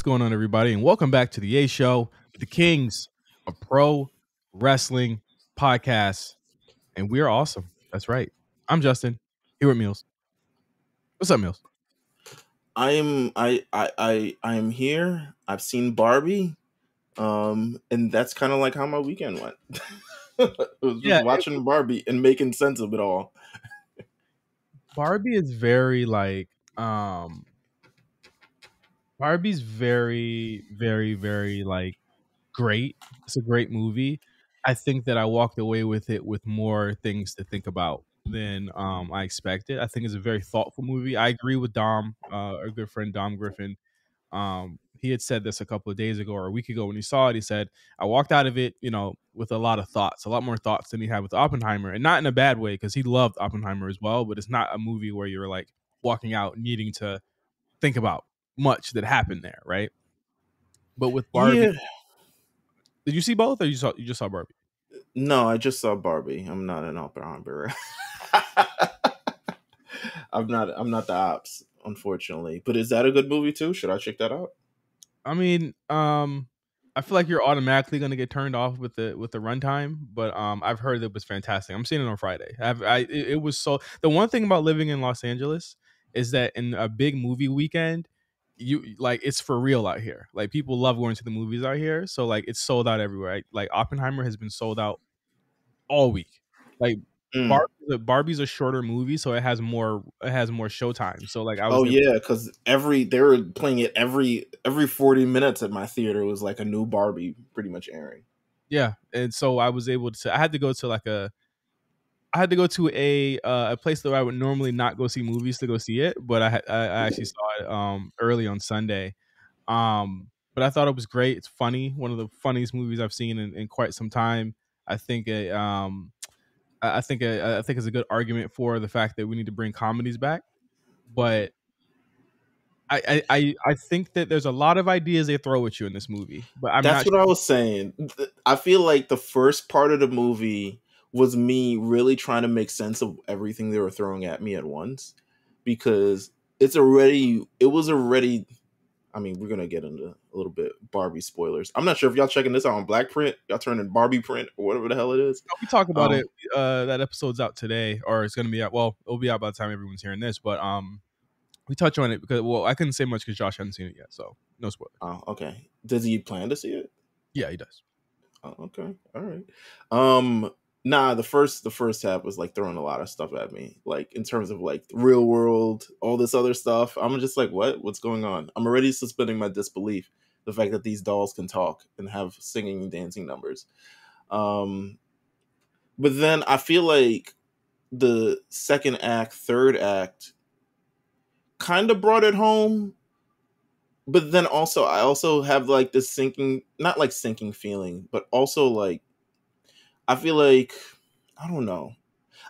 going on, everybody? And welcome back to the A Show, the Kings of Pro Wrestling Podcasts. And we are awesome. That's right. I'm Justin, here with Meelz. What's up, Meelz? I am here. I've seen Barbie. And that's kind of like how my weekend went. It was just watching Barbie and making sense of it all. Barbie is very Barbie's very, very, very great. It's a great movie. I think that I walked away with it with more things to think about than I expected. I think it's a very thoughtful movie. I agree with Dom, our good friend Dom Griffin. He had said this a couple of days ago or a week ago when he saw it. He said, I walked out of it, with a lot of thoughts, a lot more thoughts than he had with Oppenheimer, and not in a bad way because he loved Oppenheimer as well. But it's not a movie where you're like walking out needing to think about much that happened there, right? But with Barbie, did you see both, or you just saw Barbie? No, I just saw Barbie. I'm not an Oppenheimer. I'm not the ops, unfortunately. But is that a good movie too? Should I check that out? I mean, I feel like you're automatically going to get turned off with the runtime, but I've heard it was fantastic. I'm seeing it on Friday. It was so. The one thing about living in Los Angeles is that in a big movie weekend, it's for real out here. Like, people love going to the movies out here, so like it's sold out everywhere. Like Oppenheimer has been sold out all week. Like Barbie's a shorter movie, so it has more showtime. So like because they were playing it every 40 minutes at my theater. It was like a new Barbie pretty much airing. Yeah, and so I was able to. I had to go to a place that I would normally not go see movies to go see it, but I actually saw it early on Sunday. But I thought it was great. It's funny, one of the funniest movies I've seen in quite some time. I think I think it's a good argument for the fact that we need to bring comedies back, but I think that there's a lot of ideas they throw at you in this movie, but That's what I was saying. I feel like the first part of the movie was me really trying to make sense of everything they were throwing at me at once, because it was already. I mean, we're gonna get into a little bit Barbie spoilers. I'm not sure if y'all checking this out on Black Print, y'all turning Barbie Print or whatever the hell it is. We talk about it. That episode's out today, or it's gonna be out. Well, it'll be out by the time everyone's hearing this, but we touch on it because I couldn't say much because Josh hadn't seen it yet, so no spoilers. Oh, okay. Does he plan to see it? Yeah, he does. Oh, okay. All right. Nah, the first half was like throwing a lot of stuff at me, like in terms of like real world, all this other stuff. I'm just like, what's going on? I'm already suspending my disbelief, the fact that these dolls can talk and have singing and dancing numbers. But then I feel like the second act, third act kind of brought it home. But then also, I also have like this not like sinking feeling, but also like, I feel like, I don't know.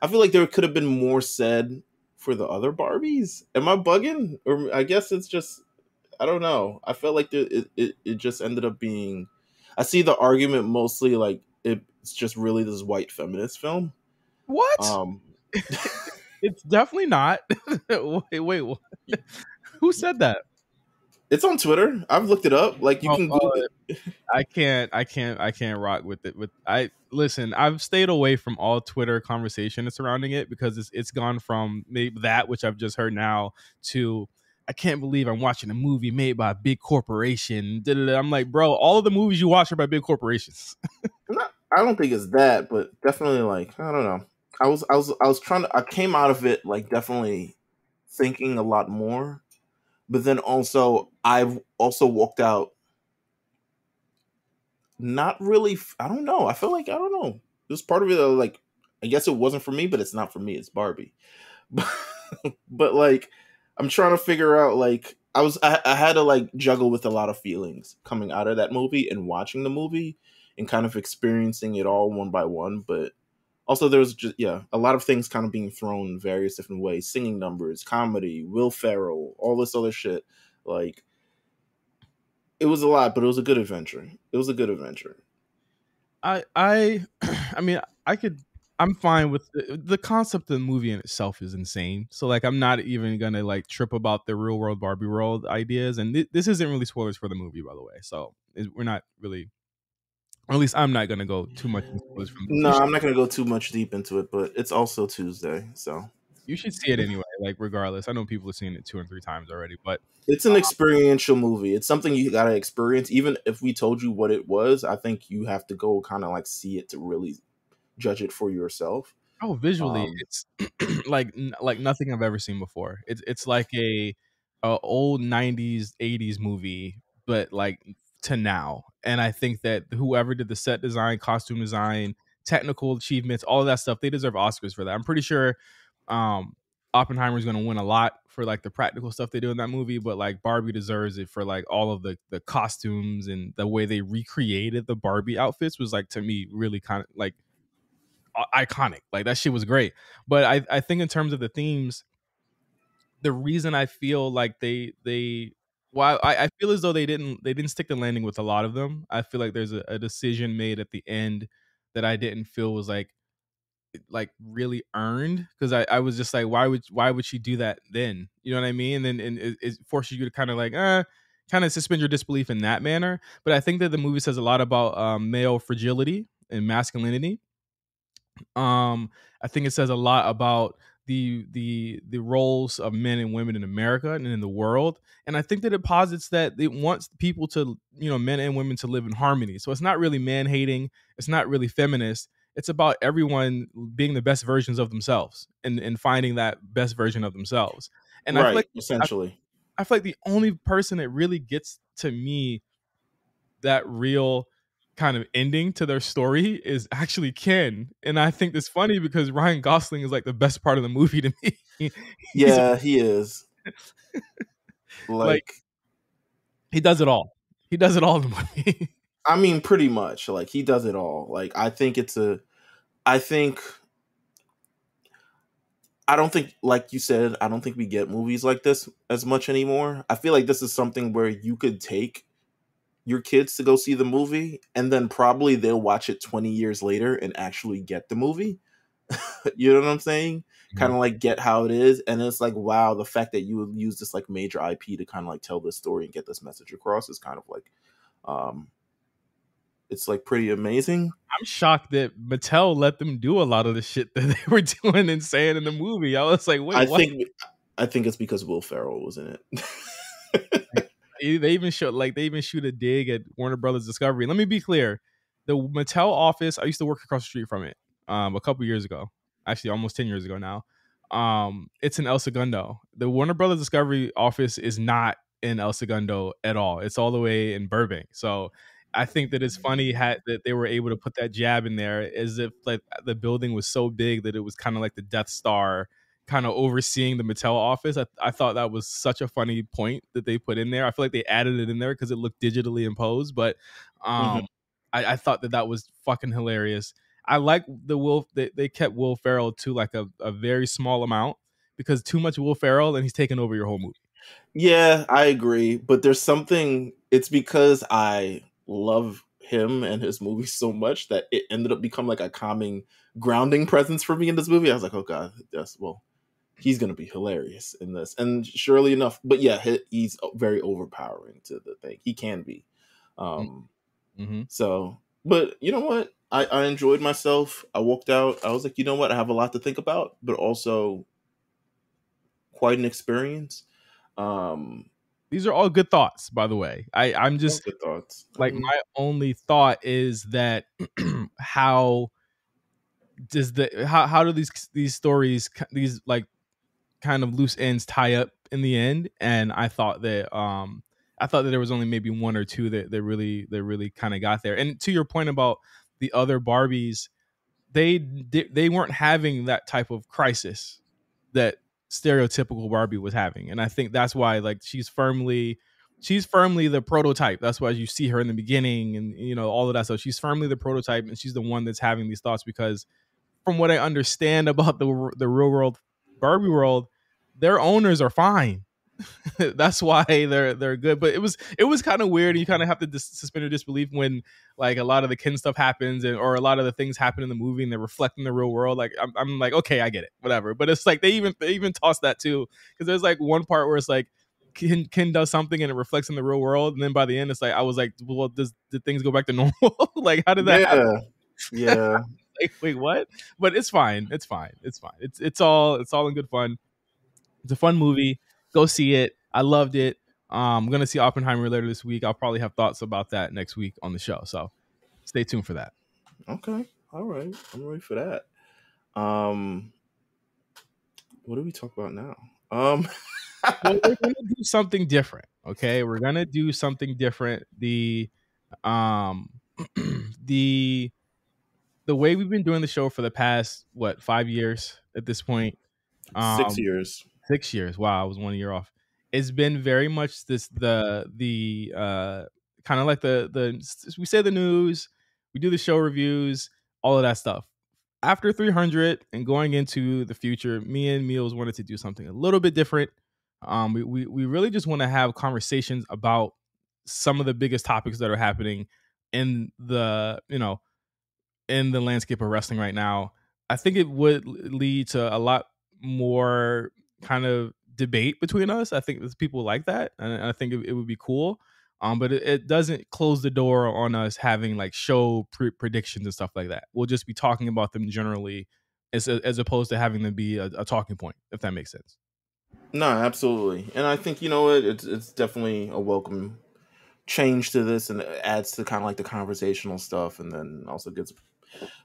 I feel like there could have been more said for the other Barbies. Am I bugging? Or I guess it's just, I don't know. I felt like it just ended up being, I see the argument mostly like it's just really this white feminist film. What? It's definitely not. Wait, what? Who said that? It's on Twitter. I've looked it up. Like, you can Google it. I can't rock with it. Listen, I've stayed away from all Twitter conversation surrounding it because it's gone from maybe that, which I've just heard now, to I can't believe I'm watching a movie made by a big corporation. I'm like, bro, all of the movies you watch are by big corporations. I don't think it's that, but definitely like, I don't know. I was trying to. I came out of it like definitely thinking a lot more, but then also I've also walked out not really. I don't know. I feel like, I don't know. There's part of it that, like, I guess it wasn't for me, but it's not for me. It's Barbie, but like, I'm trying to figure out like I had to like juggle with a lot of feelings coming out of that movie and watching the movie and kind of experiencing it all one by one, but. Also, there's just, a lot of things kind of being thrown in various different ways. Singing numbers, comedy, Will Ferrell, all this other shit. Like, it was a lot, but it was a good adventure. I mean, I'm I'm fine with the concept of the movie in itself is insane. So like I'm not even gonna like trip about the real world Barbie World ideas. And this isn't really spoilers for the movie, by the way. So we're not really, or at least I'm not gonna go too much into spoilers from the movie. No, I'm not gonna go too much deep into it, but it's also Tuesday, so You should see it anyway. Like regardless, I know people have seen it 2 and 3 times already, but it's an experiential movie. It's something you gotta experience. Even if we told you what it was, I think you have to go kind of like see it to really judge it for yourself. oh, visually, Um, it's like nothing I've ever seen before. It's like a old '90s '80s movie, but like to now. And I think that whoever did the set design, costume design, technical achievements, all of that stuff, they deserve Oscars for that. I'm pretty sure um, Oppenheimer's going to win a lot for like the practical stuff they do in that movie, but like Barbie deserves it for like all of the costumes and the way they recreated the Barbie outfits was like to me really kind of like iconic. Like that shit was great. But I think in terms of the themes, the reason I feel like they well, I feel as though they didn't stick the landing with a lot of them. I feel like there's a decision made at the end that I didn't feel was like really earned because I was just like why would she do that then, you know what I mean? And then it forces you to kind of like kind of suspend your disbelief in that manner. But I think that the movie says a lot about male fragility and masculinity. I think it says a lot about the roles of men and women in America and in the world. And I think that it posits that it wants people to, men and women to live in harmony. So it's not really man hating, it's not really feminist. It's about everyone being the best versions of themselves and finding that best version of themselves. And I feel like right, I, essentially. I feel like the only person that really gets to me that real kind of ending to their story is actually Ken. And I think it's funny because Ryan Gosling is like the best part of the movie to me. He's Yeah, he is. like Like, he does it all. He does it all in the movie. I mean, pretty much. Like, he does it all. Like, I think, I don't think, like you said, I don't think we get movies like this as much anymore. I feel like this is something where you could take your kids to go see the movie, and then probably they'll watch it 20 years later and actually get the movie. You know what I'm saying? Kind Mhm. of like get how it is. And it's like, wow, the fact that you would use this like major IP to kind of like tell this story and get this message across is kind of like, um, it's like pretty amazing. I'm shocked that Mattel let them do a lot of the shit that they were doing and saying in the movie. I was like, wait, I what? think, I think it's because Will Ferrell was in Like, it. they even shoot a dig at Warner Brothers Discovery. Let me be clear: the Mattel office, I used to work across the street from it, a couple years ago, actually almost 10 years ago now. It's in El Segundo. The Warner Brothers Discovery office is not in El Segundo at all. It's all the way in Burbank. So I think that it's funny that they were able to put that jab in there as if like the building was so big that it was kind of like the Death Star kind of overseeing the Mattel office. I thought that was such a funny point that they put in there. I feel like they added it in there because it looked digitally imposed, but Mhm. I thought that was fucking hilarious. I like they kept Will Ferrell to like a very small amount because too much Will Ferrell and he's taking over your whole movie. Yeah, I agree. But there's something, it's because I love him and his movies so much that it ended up becoming like a calming, grounding presence for me in this movie. I was like, oh God, yes, well, he's gonna be hilarious in this. And surely enough, but yeah, he's very overpowering to the thing. He can be. Um, Mm-hmm. so, but you know what? I enjoyed myself. I walked out. I was like, you know what? I have a lot to think about, but also quite an experience. Um, These are all good thoughts, by the way. I'm all just good thoughts. I like mean, my only thought is that how how do these stories these like kind of loose ends tie up in the end? And I thought that there was only maybe one or two that really kind of got there. And to your point about the other Barbies, they weren't having that type of crisis that stereotypical Barbie was having. And I think that's why like she's firmly the prototype. That's why you see her in the beginning and all of that stuff. She's firmly the prototype and she's the one that's having these thoughts because from what I understand about the real world Barbie world, their owners are fine. That's why they're good. But it was kind of weird. You kind of have to suspend your disbelief when like a lot of the Ken stuff happens, or a lot of the things happen in the movie and they're reflecting the real world. Like I'm like, okay, I get it, whatever. But it's like they even toss that too, because there's like one part where it's like Ken does something and it reflects in the real world, and then by the end it's like I was like, well, did things go back to normal? Like how did that happen? Yeah, yeah. Like, wait, what? But it's fine. It's fine. It's fine. It's all in good fun. It's a fun movie. Go see it. I loved it. I'm gonna see Oppenheimer later this week. I'll probably have thoughts about that next week on the show. So stay tuned for that. Okay, all right. I'm ready for that. Um, what do we talk about now? Well, we're gonna do something different. Okay, we're gonna do something different. Um the the way we've been doing the show for the past 5 years at this point. Um 6 years. 6 years. Wow, I was 1 year off. It's been very much this the kind of like the we say the news, we do the show reviews, all of that stuff. After 300 and going into the future, me and Meelz wanted to do something a little bit different. We really just want to have conversations about some of the biggest topics that are happening in the landscape of wrestling right now. I think it would lead to a lot more kind of debate between us. I think there's people like that, and I think it would be cool. But it doesn't close the door on us having like show predictions and stuff like that. We'll just be talking about them generally, as opposed to having them be a talking point, if that makes sense. No, absolutely. And I think you know what, it's definitely a welcome change to this, and it adds to kind of like the conversational stuff, and then also gives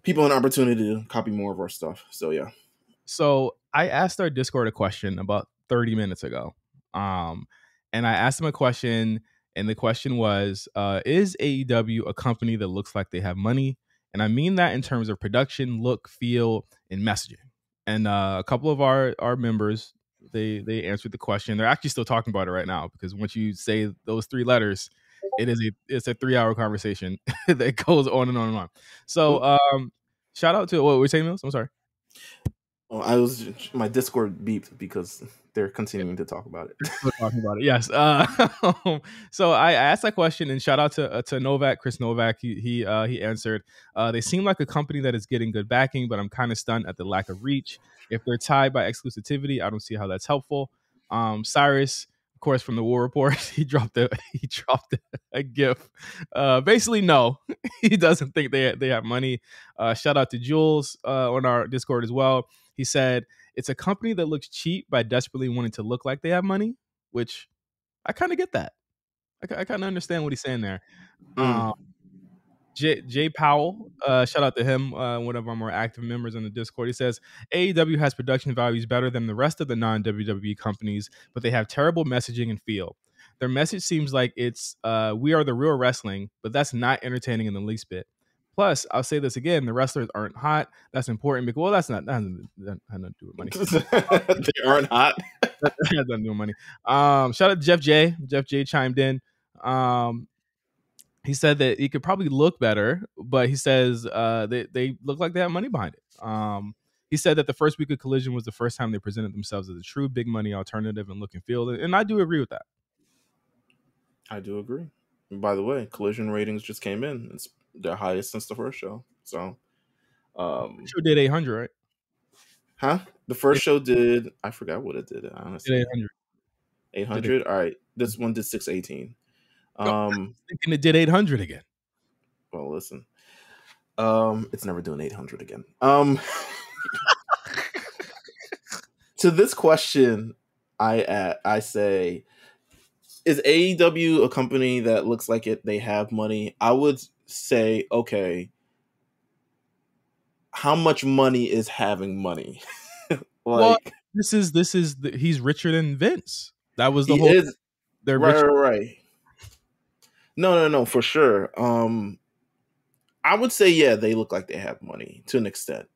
people an opportunity to copy more of our stuff. So yeah. So I asked our Discord a question about 30 minutes ago. Um, and I asked them a question, and the question was, is AEW a company that looks like they have money? And I mean that in terms of production, look, feel, and messaging. And a couple of our members, they answered the question. They're actually still talking about it right now, because once you say those three letters, it's a 3 hour conversation that goes on and on and on. So shout out to what were we saying, Mills? I'm sorry. Oh, my Discord beeped because they're continuing to talk about it. We're talking about it. Yes. So I asked that question, and shout out to Novak, Chris Novak. He answered. They seem like a company that is getting good backing, but I'm kind of stunned at the lack of reach. If they're tied by exclusivity, I don't see how that's helpful. Cyrus, of course, from the War Report, he dropped a gif. Basically, no, he doesn't think they have money. Shout out to Jules on our Discord as well. He said, it's a company that looks cheap by desperately wanting to look like they have money, which I kind of get that. I kind of understand what he's saying there. Mm. Jay Powell, shout out to him, one of our more active members in the Discord. He says AEW has production values better than the rest of the non-WWE companies, but they have terrible messaging and feel. Their message seems like it's we are the real wrestling, but that's not entertaining in the least bit. Plus, I'll say this again: the wrestlers aren't hot. That's important because that's not that has nothing to do with money. They aren't hot. That has nothing to do with money. Shout out to Jeff J. Jeff J chimed in. He said that it could probably look better, but he says they look like they have money behind it. He said that the first week of Collision was the first time they presented themselves as a true big money alternative in look and feel, and I do agree with that. I do agree. And by the way, Collision ratings just came in. It's their highest since the first show. So, Show did 800, right? huh? The first show did, I forgot what it did, honestly. Did 800. 800? All right. This one did 618. Thinking it did 800 again. Well, listen. It's never doing 800 again. To this question, I say, is AEW a company that looks like they have money? I would say, okay, how much money is having money? Well, he's richer than Vince. That was the he whole. is They're right, richer. right. No, for sure. I would say, yeah, they look like they have money to an extent.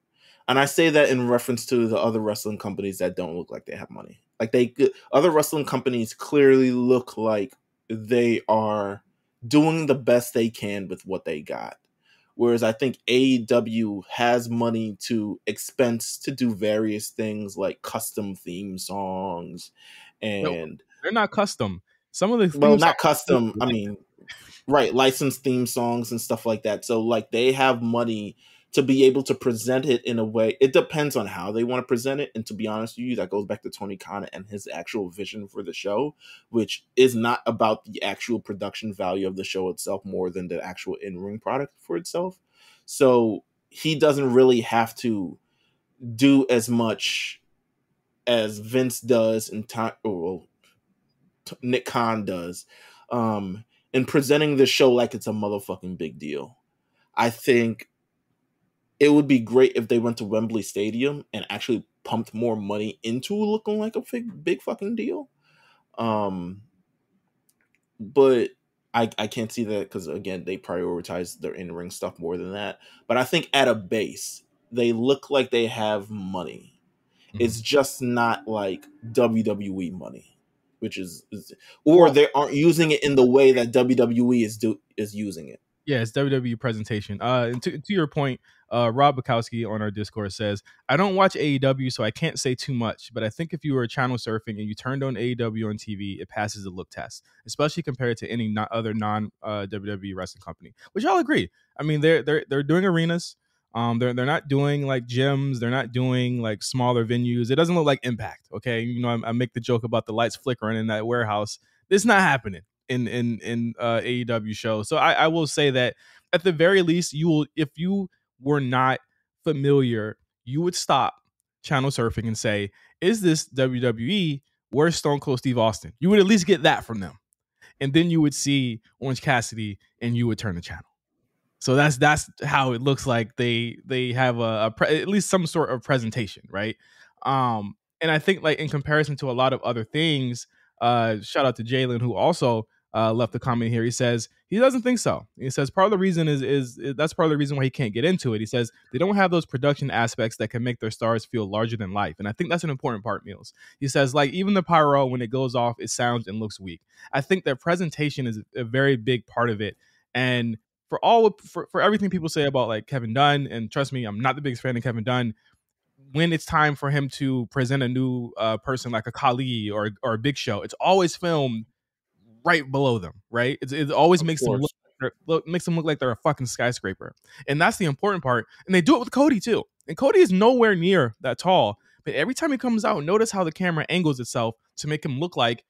And I say that in reference to the other wrestling companies that don't look like they have money. Like other wrestling companies clearly look like they are doing the best they can with what they got. Whereas I think AEW has money to expense to do various things like custom theme songs and They're not custom. Some of the Well, theme songs not custom. I mean, right, licensed theme songs and stuff like that. So like they have money to be able to present it in a way. It depends on how they want to present it. And to be honest with you, that goes back to Tony Khan and his actual vision for the show, which is not about the actual production value of the show itself more than the actual in-ring product for itself. So he doesn't really have to do as much as Vince does and Nick Khan does, in presenting the show like it's a motherfucking big deal. I think it would be great if they went to Wembley Stadium and actually pumped more money into looking like a big fucking deal. But I can't see that because again they prioritize their in-ring stuff more than that. But I think at a base they look like they have money. It's just not like WWE money, which is or well, they aren't using it in the way that WWE is using it. yeah, it's WWE presentation. And to your point, Rob Bukowski on our Discord says, I don't watch AEW, so I can't say too much, but I think if you were channel surfing and you turned on AEW on TV, it passes the look test, especially compared to any other non WWE wrestling company. Which I'll agree. I mean, they're doing arenas. They're not doing like gyms. They're not doing like smaller venues. It doesn't look like Impact. Okay, you know, I make the joke about the lights flickering in that warehouse. It's not happening in AEW show. So I will say that at the very least, you will, if you were not familiar, you would stop channel surfing and say, "Is this WWE? Where's Stone Cold Steve Austin?" You would at least get that from them, and then you would see Orange Cassidy, and you would turn the channel. So that's how it looks like they have at least some sort of presentation, right? And I think like in comparison to a lot of other things, shout out to Jalen who also left a comment here. He says he doesn't think so. He says part of the reason is that's part of the reason why he can't get into it. He says they don't have those production aspects that can make their stars feel larger than life, and I think that's an important part. Meelz. He says like even the pyro when it goes off, it sounds and looks weak. I think that presentation is a very big part of it, and for everything people say about like Kevin Dunn, and trust me, I'm not the biggest fan of Kevin Dunn. When it's time for him to present a new person like a Khali or a Big Show, it's always filmed right below them, right? It always Of makes them course. makes them look like they're a fucking skyscraper, and that's the important part. And they do it with Cody too. And Cody is nowhere near that tall, but every time he comes out, notice how the camera angles itself to make him look like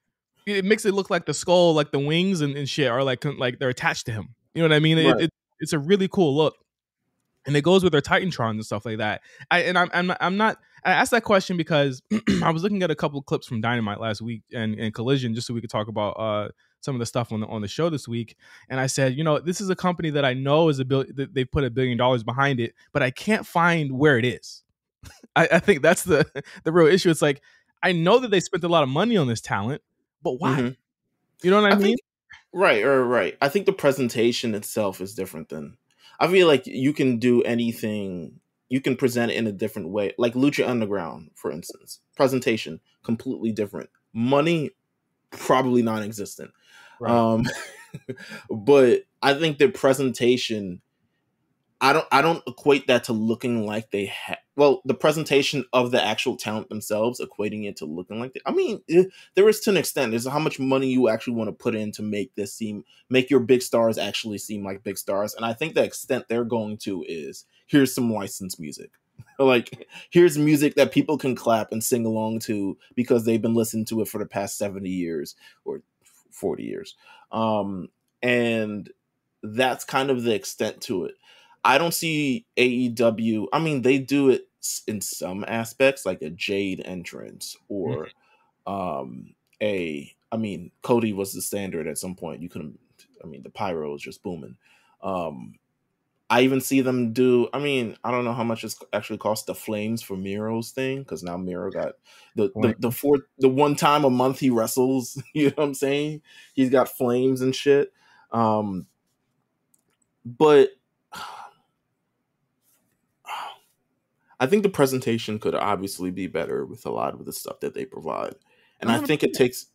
it makes it look like the skull, like the wings and shit are like they're attached to him. You know what I mean? Right. It's a really cool look, and it goes with their Titantrons and stuff like that. I'm not. I asked that question because I was looking at a couple of clips from Dynamite last week and Collision just so we could talk about some of the stuff on the show this week. And I said, you know, this is a company that I know is they put $1 billion behind it, but I can't find where it is. I think that's the real issue. It's like I know that they spent a lot of money on this talent, but why? Mm-hmm. You know what I I mean? think right. I think the presentation itself is different than. I feel like you can do anything. You can present it in a different way, like Lucha Underground, for instance. Presentation completely different. Money probably non-existent. Right. Um, but I think the presentation I don't equate that to looking like they have. Well, the presentation of the actual talent themselves, equating it to looking like I mean, there is to an extent. There's how much money you actually want to put in to make your big stars actually seem like big stars. And I think the extent they're going to is here's some licensed music. Like here's music that people can clap and sing along to because they've been listening to it for the past 70 years or 40 years. And that's kind of the extent to it. I don't see AEW. I mean, they do it in some aspects, like a Jade entrance or I mean, Cody was the standard at some point. You couldn't. I mean, the pyro was just booming. I even see them do. I mean, I don't know how much it's actually cost the flames for Miro's thing because now Miro got the one time a month he wrestles. You know what I'm saying? He's got flames and shit. But I think the presentation could obviously be better with a lot of the stuff that they provide. And I think it 100%. takes,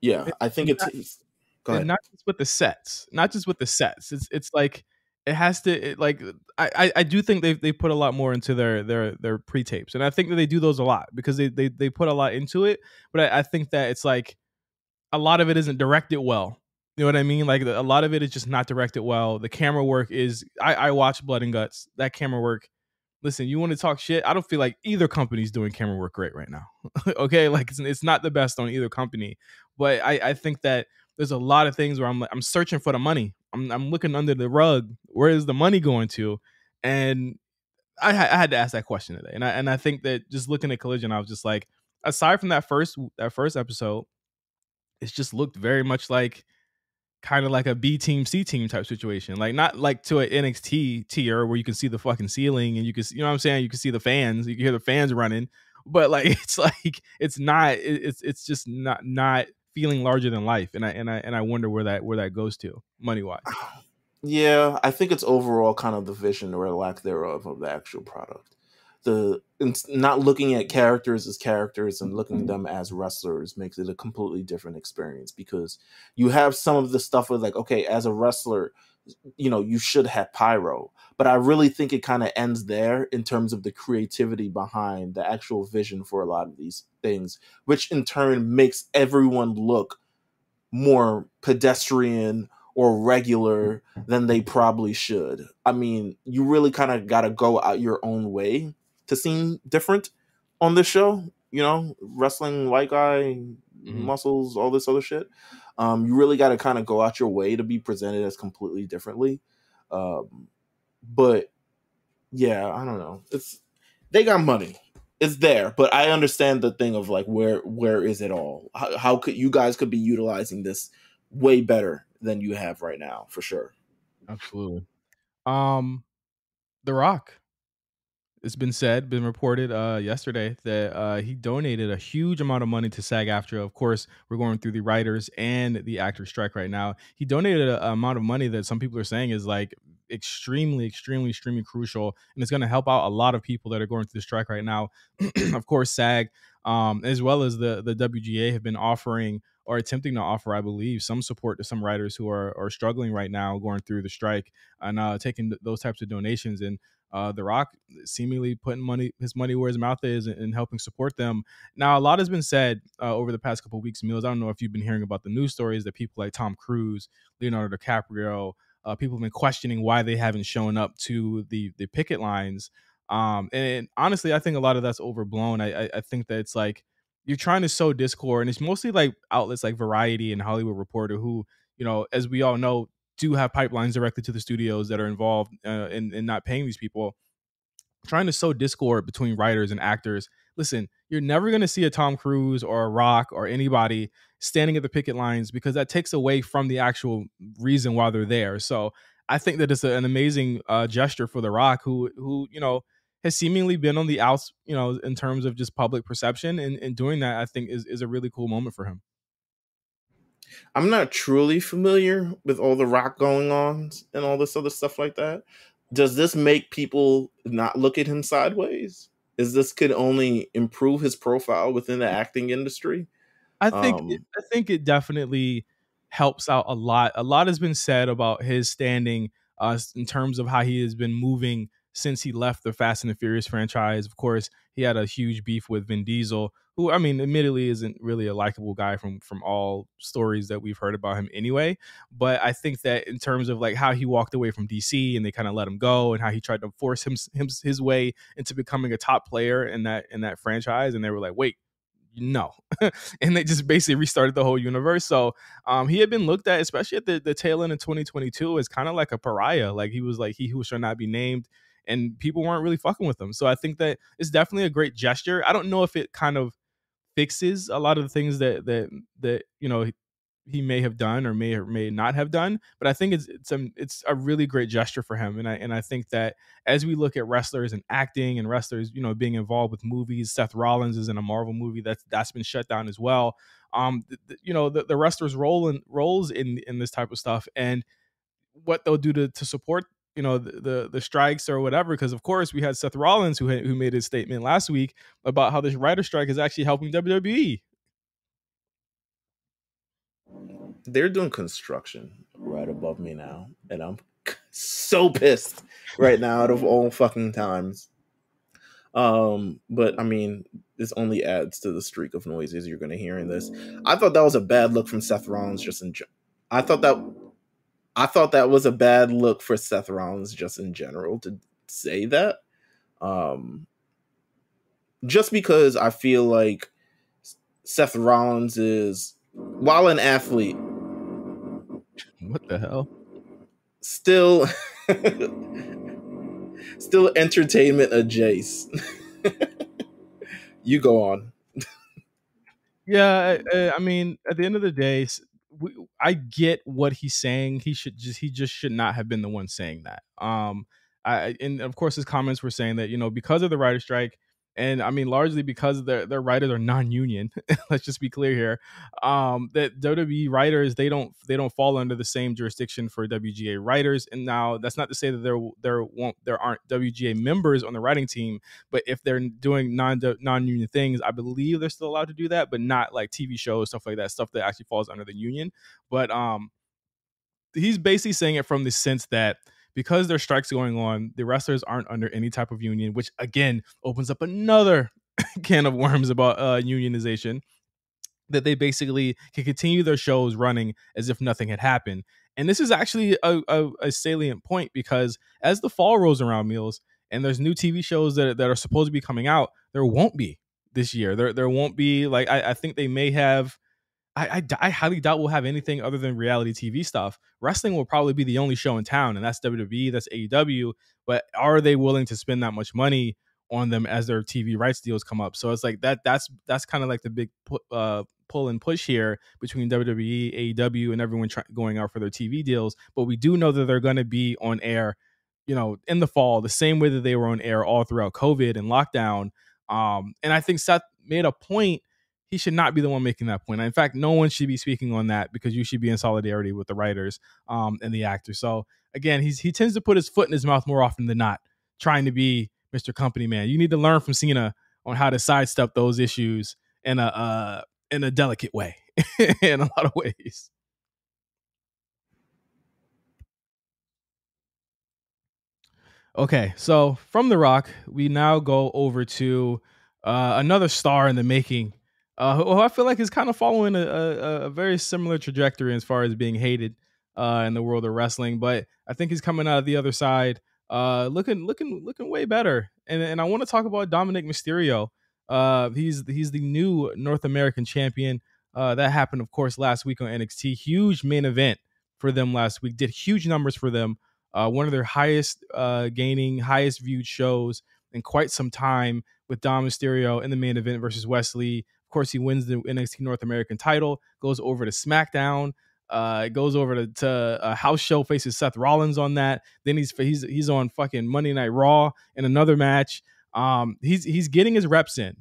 yeah, I think it takes, go And ahead. not just with the sets, not just with the sets. It's like it has to like I do think they put a lot more into their pre tapes, and I think that they do those a lot because they put a lot into it. But I think that it's like a lot of it isn't directed well. You know what I mean? Like a lot of it is just not directed well. The camera work is. I watch Blood and Guts. That camera work. Listen, you want to talk shit? I don't feel like either company's doing camera work great right now. Okay, like it's not the best on either company, but I think that there's a lot of things where I'm searching for the money. I'm looking under the rug. Where is the money going to? And I had to ask that question today, and I think that just looking at Collision, I was just like, aside from that first episode, it's just looked very much like kind of like a B team, C team type situation. Like not like to an NXT tier where you can see the fucking ceiling and you can, you know what I'm saying? You can see the fans, you can hear the fans running, but like it's like it's not, it's just not feeling larger than life. And I wonder where that goes to money wise. Yeah, I think it's overall kind of the vision or lack thereof of the actual product. It's not looking at characters as characters and looking at them as wrestlers makes it a completely different experience, because you have some of the stuff with like, okay, as a wrestler, you should have pyro, but I really think it kind of ends there in terms of the creativity behind the actual vision for a lot of these things, which in turn makes everyone look more pedestrian or regular than they probably should. I mean, you really kind of got to go out your own way to seem different on this show. Wrestling, white guy, Mhm. muscles, all this other shit. You really got to kind of go out your way to be presented as completely differently. But yeah, I don't know. They got money. It's there, but I understand the thing of like where is it all? How could you guys could be utilizing this way better than you have right now, for sure. Absolutely. Um, The Rock. Been reported yesterday that he donated a huge amount of money to SAG-AFTRA. Of course, we're going through the writers and the actors strike right now. He donated an amount of money that some people are saying is like extremely, extremely, extremely crucial, and it's going to help out a lot of people that are going through the strike right now. Of course, SAG, as well as the WGA, have been offering or attempting to offer, I believe, some support to some writers who are struggling right now, going through the strike, and taking those types of donations. And The Rock seemingly putting his money where his mouth is, and helping support them. Now, a lot has been said over the past couple of weeks. Meelz, I don't know if you've been hearing about the news stories that people like Tom Cruise, Leonardo DiCaprio, people have been questioning why they haven't shown up to the picket lines. And honestly, I think a lot of that's overblown. I think that it's like you're trying to sow discord, and it's mostly like outlets like Variety and Hollywood Reporter who, as we all know, do have pipelines directly to the studios that are involved in not paying these people, trying to sow discord between writers and actors. Listen, you're never going to see a Tom Cruise or a Rock or anybody standing at the picket lines, because that takes away from the actual reason why they're there. So I think that it's an amazing gesture for The Rock, who has seemingly been on the outs, in terms of just public perception, and doing that, I think is a really cool moment for him. I'm not truly familiar with all the Rock going on and all this other stuff like that. Does this make people not look at him sideways? Is this could only improve his profile within the acting industry? Um, I think it definitely helps out a lot. A lot has been said about his standing in terms of how he has been moving since he left the Fast and the Furious franchise. Of course, he had a huge beef with Vin Diesel, who, I mean, admittedly isn't really a likable guy from all stories that we've heard about him anyway. But I think that in terms of like how he walked away from DC and they kind of let him go, and how he tried to force his way into becoming a top player in that franchise, and they were like, wait, no. And they just basically restarted the whole universe. So he had been looked at, especially at the tail end of 2022, as kind of like a pariah. Like he was like he who shall not be named, and people weren't really fucking with him. So I think that it's definitely a great gesture. I don't know if it kind of fixes a lot of the things that he may have done or may not have done, but I think it's a really great gesture for him. And I think that as we look at wrestlers and acting and wrestlers, being involved with movies, Seth Rollins is in a Marvel movie that's been shut down as well. The wrestlers roles in this type of stuff, and what they'll do to support the strikes or whatever. Because of course we had Seth Rollins who made his statement last week about how this writer strike is actually helping WWE. they're doing construction right above me now, and I'm so pissed right now out of all fucking times. But I mean, this only adds to the streak of noises you're going to hear in this. I thought that was a bad look from Seth Rollins. I thought that I thought that was a bad look for Seth Rollins just in general to say that. Um, just because I feel like Seth Rollins is, while an athlete, What the hell? still still entertainment adjacent. You go on. Yeah, I mean, at the end of the day, I get what he's saying. He just should not have been the one saying that. And of course his comments were saying that, because of the writer strike, and I mean largely because their writers are non-union. Let's just be clear here. That WWE writers, they don't fall under the same jurisdiction for WGA writers. And now that's not to say that there aren't WGA members on the writing team, but if they're doing non-union things, I believe they're still allowed to do that, but not like TV shows, stuff like that, stuff that actually falls under the union. But he's basically saying it from the sense that because there's strikes going on, the wrestlers aren't under any type of union, which again opens up another can of worms about unionization, that they basically can continue their shows running as if nothing had happened. And this is actually a salient point, because as the fall rolls around, Meelz, and there's new TV shows that are supposed to be coming out, there won't be this year. There won't be, like, I think they may have. I highly doubt we'll have anything other than reality TV stuff. Wrestling will probably be the only show in town, and that's WWE, that's AEW. But are they willing to spend that much money on them as their TV rights deals come up? So it's like that's kind of like the big pull and push here between WWE, AEW, and everyone going out for their TV deals. But we do know that they're going to be on air, in the fall, the same way that they were on air all throughout COVID and lockdown. And I think Seth made a point. He should not be the one making that point. In fact, no one should be speaking on that, because you should be in solidarity with the writers and the actors. So again, he tends to put his foot in his mouth more often than not, trying to be Mr. Company Man. You need to learn from Cena on how to sidestep those issues in a delicate way, in a lot of ways. Okay, so from The Rock, we now go over to another star in the making, who I feel like is kind of following a very similar trajectory as far as being hated in the world of wrestling. But I think he's coming out of the other side, looking way better. And I want to talk about Dominic Mysterio. He's the new North American champion. That happened, of course, last week on NXT. Huge main event for them last week. Did huge numbers for them. One of their highest highest viewed shows in quite some time, with Dom Mysterio in the main event versus Wesley. Of course, he wins the NXT North American title, goes over to SmackDown, goes over to a house show, faces Seth Rollins on that. Then he's on fucking Monday Night Raw in another match. He's getting his reps in,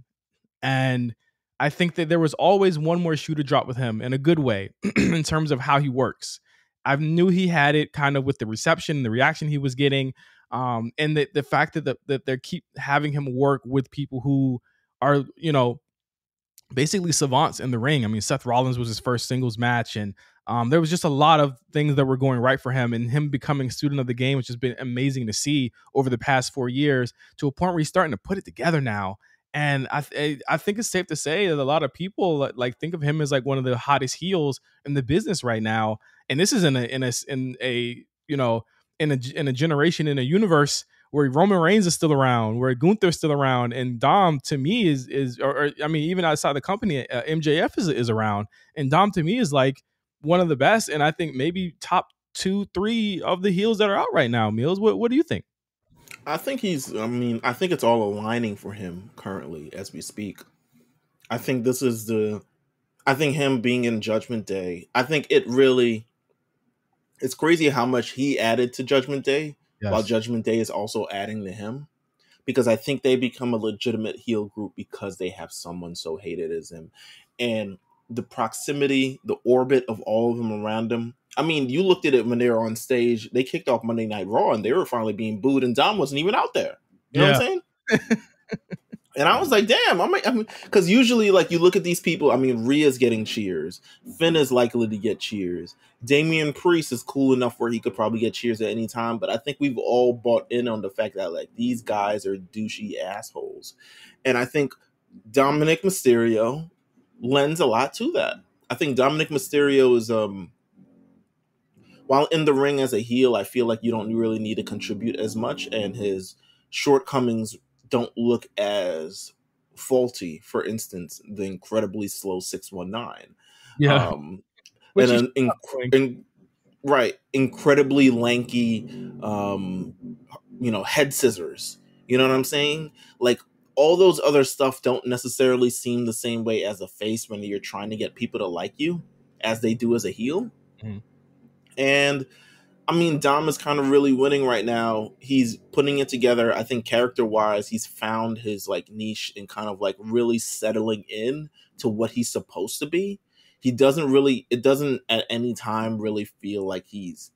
and I think that there was always one more shoe to drop with him, in a good way, in terms of how he works. I knew he had it kind of with the reception, the reaction he was getting, and the fact that they keep having him work with people who are, basically savants in the ring. I mean, Seth Rollins was his first singles match, and there was just a lot of things that were going right for him, and him becoming a student of the game, which has been amazing to see over the past 4 years, to a point where he's starting to put it together now. And I think it's safe to say that a lot of people like think of him as like one of the hottest heels in the business right now. And this is in a generation, in a universe where Roman Reigns is still around, where Gunther's still around, and Dom, to me, or I mean, even outside the company, MJF is around, and Dom, to me, is like one of the best, and I think maybe top 2-3 of the heels that are out right now. Meelz, what do you think? I think it's all aligning for him currently as we speak. I think I think him being in Judgment Day, I think it's crazy how much he added to Judgment Day, while Yes. Judgment Day is also adding to him. Because I think they become a legitimate heel group because they have someone so hated as him. And the proximity, the orbit of all of them around him. I mean, you looked at it when they were on stage. They kicked off Monday Night Raw and they were finally being booed, and Dom wasn't even out there. You know what Yeah. I'm saying? And I was like, damn, I mean, because usually, like, you look at these people. I mean, Rhea's getting cheers. Finn is likely to get cheers. Damian Priest is cool enough where he could probably get cheers at any time. But I think we've all bought in on the fact that, like, these guys are douchey assholes. And I think Dominic Mysterio lends a lot to that. I think Dominic Mysterio is, while in the ring as a heel, I feel like you don't really need to contribute as much, and his shortcomings don't look as faulty. For instance, the incredibly slow 619, Yeah, and which is right, incredibly lanky, head scissors. You know what I'm saying? Like, all those other stuff don't necessarily seem the same way as a face when you're trying to get people to like you as they do as a heel. Mhm. And I mean, Dom is kind of really winning right now. He's putting it together. I think character wise, he's found his like niche and kind of like really settling in to what he's supposed to be. He doesn't really, it doesn't at any time really feel like he's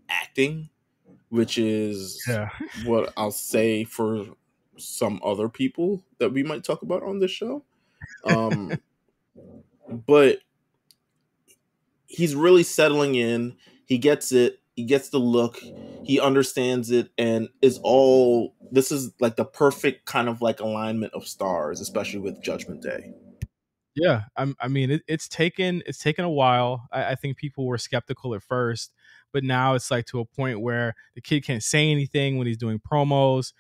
acting, which is yeah, what I'll say for some other people that we might talk about on this show. Um, but he's really settling in. He gets it. He gets the look. He understands it, and is all. This is like the perfect kind of like alignment of stars, especially with Judgment Day. yeah. I mean, it's taken a while. I think people were skeptical at first, but now it's like to a point where the kid can't say anything when he's doing promos.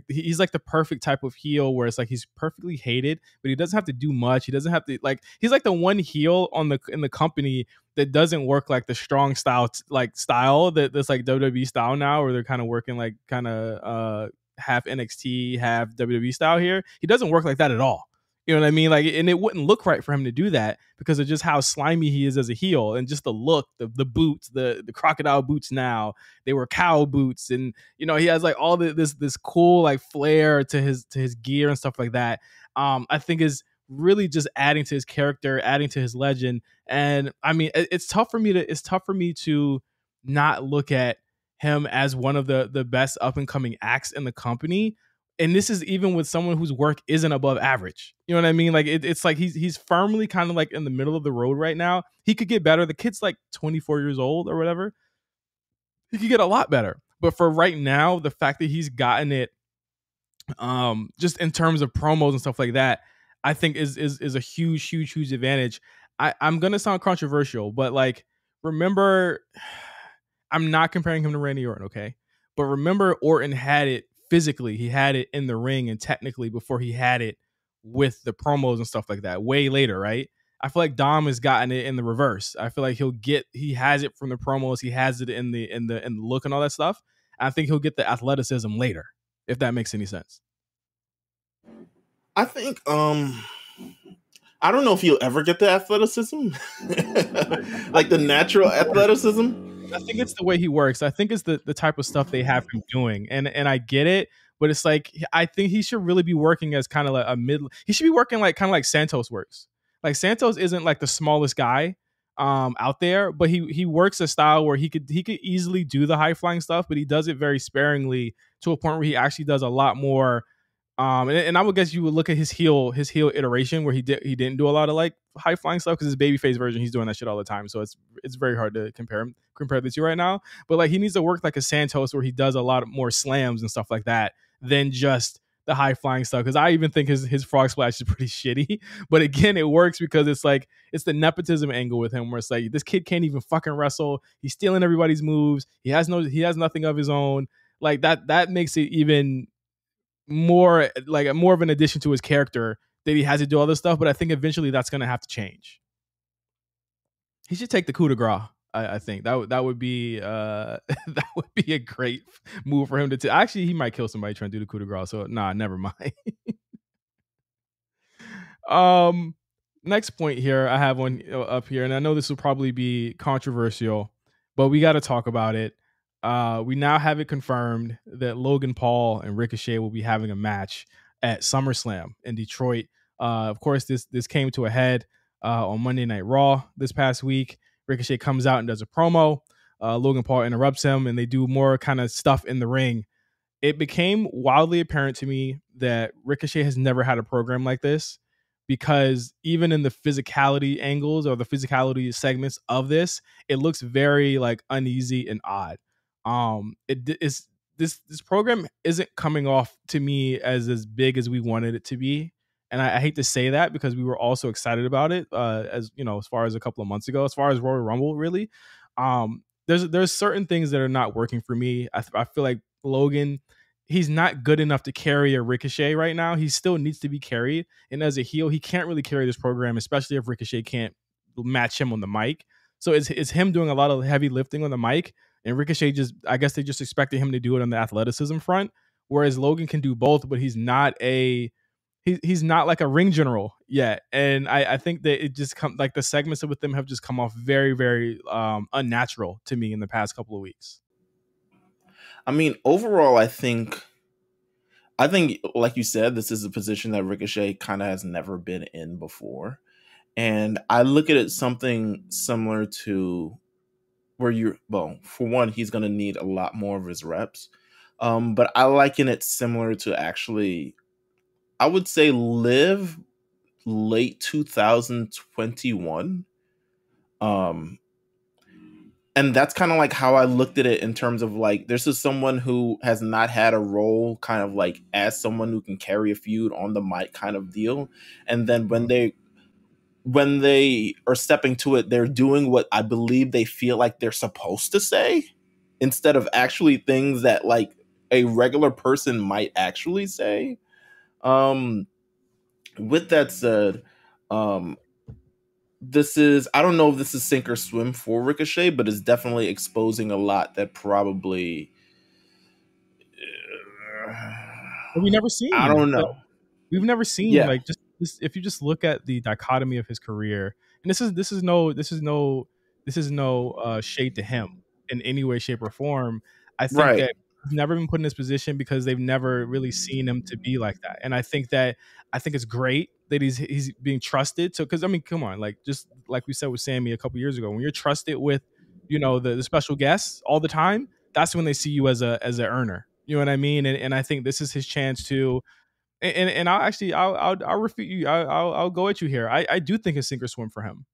He's like the perfect type of heel where it's like he's perfectly hated, but he doesn't have to do much. He doesn't have to like. He's like the one heel in the company that doesn't work like the strong style that's like WWE style now, where they're kind of working like kind of half NXT, half WWE style here. He doesn't work like that at all. You know what I mean? Like, and it wouldn't look right for him to do that because of just how slimy he is as a heel, and just the look, the boots, the crocodile boots. Now they were cow boots, and he has like all this cool like flair to his gear and stuff like that. I think is really just adding to his character, adding to his legend. And I mean, it's tough for me to not look at him as one of the best up and coming acts in the company. And this is even with someone whose work isn't above average. You know what I mean? Like it's like he's firmly kind of like in the middle of the road right now. He could get better. The kid's like 24 years old or whatever. He could get a lot better. But for right now, the fact that he's gotten it, just in terms of promos and stuff like that, I think is a huge advantage. I'm gonna sound controversial, but like, remember, I'm not comparing him to Randy Orton, okay? But remember, Orton had it physically. He had it in the ring and technically before he had it with the promos and stuff like that. Way later, right? I feel like Dom has gotten it in the reverse. I feel like he has it from the promos. He has it in the look and all that stuff. I think he'll get the athleticism later, if that makes any sense. I think I don't know if you'll ever get the athleticism, like the natural athleticism. I think it's the way he works. I think it's the type of stuff they have him doing, and I get it, but it's like I think he should really be working as kind of like a mid. He should be working like kind of like Santos works. Like Santos isn't like the smallest guy out there, but he works a style where he could easily do the high flying stuff, but he does it very sparingly to a point where he actually does a lot more. And I would guess you would look at his heel iteration where he didn't do a lot of like high flying stuff, because his babyface version he's doing that shit all the time. So it's very hard to compare the two right now. But like he needs to work like a Santos where he does a lot more slams and stuff like that than just the high flying stuff. Because I even think his frog splash is pretty shitty. But again, it works because it's like it's the nepotism angle with him where it's like this kid can't even fucking wrestle. He's stealing everybody's moves. He has nothing of his own. Like that makes it even more of an addition to his character that he has to do all this stuff. But I think eventually that's going to have to change. He should take the coup de grace. I think that would be that would be a great move for him to actually, he might kill somebody trying to do the coup de grace. So nah, never mind. um Next point here, I have one up here, and I know this will probably be controversial, but we got to talk about it. We now have it confirmed that Logan Paul and Ricochet will be having a match at SummerSlam in Detroit. Of course, this came to a head on Monday Night Raw this past week. Ricochet comes out and does a promo. Logan Paul interrupts him, and they do more kind of stuff in the ring. it became wildly apparent to me that Ricochet has never had a program like this, because even in the physicality angles or the physicality segments of this, it looks very like uneasy and odd. It is this program isn't coming off to me as big as we wanted it to be, and I hate to say that because we were also excited about it, as you know, as far as a couple of months ago, as far as Royal Rumble, really. There's certain things that are not working for me. I feel like Logan, he's not good enough to carry a Ricochet right now. He still needs to be carried, and as a heel, he can't really carry this program, especially if Ricochet can't match him on the mic. So it's him doing a lot of heavy lifting on the mic, and Ricochet just, I guess they just expected him to do it on the athleticism front, whereas Logan can do both, but he's not he's not like a ring general yet. And I think that it just come like the segments with them have just come off very, very unnatural to me in the past couple of weeks. I mean, overall, I think, like you said, this is a position that Ricochet kind of has never been in before. And I look at it something similar to where well, for one, he's going to need a lot more of his reps. But I liken it similar to actually, I would say Live late 2021. And that's kind of like how I looked at it in terms of like, this is someone who has not had a role kind of like as someone who can carry a feud on the mic kind of deal. And then when they are stepping to it, they're doing what I believe they feel like they're supposed to say instead of actually things that like a regular person might actually say. With that said, I don't know if this is sink or swim for Ricochet, but it's definitely exposing a lot that probably We never I seen. don't know. We've never seen Yeah, like just if you just look at the dichotomy of his career, and this is no shade to him in any way, shape, or form. I think right. that he's never been put in this position because they've never really seen him to be like that. And I think it's great that he's being trusted. So because I mean, come on, like just like we said with Sammy a couple years ago, when you're trusted with, you know, the special guests all the time, that's when they see you as a earner. You know what I mean? And I think this is his chance to, and I'll refute you. I'll go at you here. I do think it's sink or swim for him.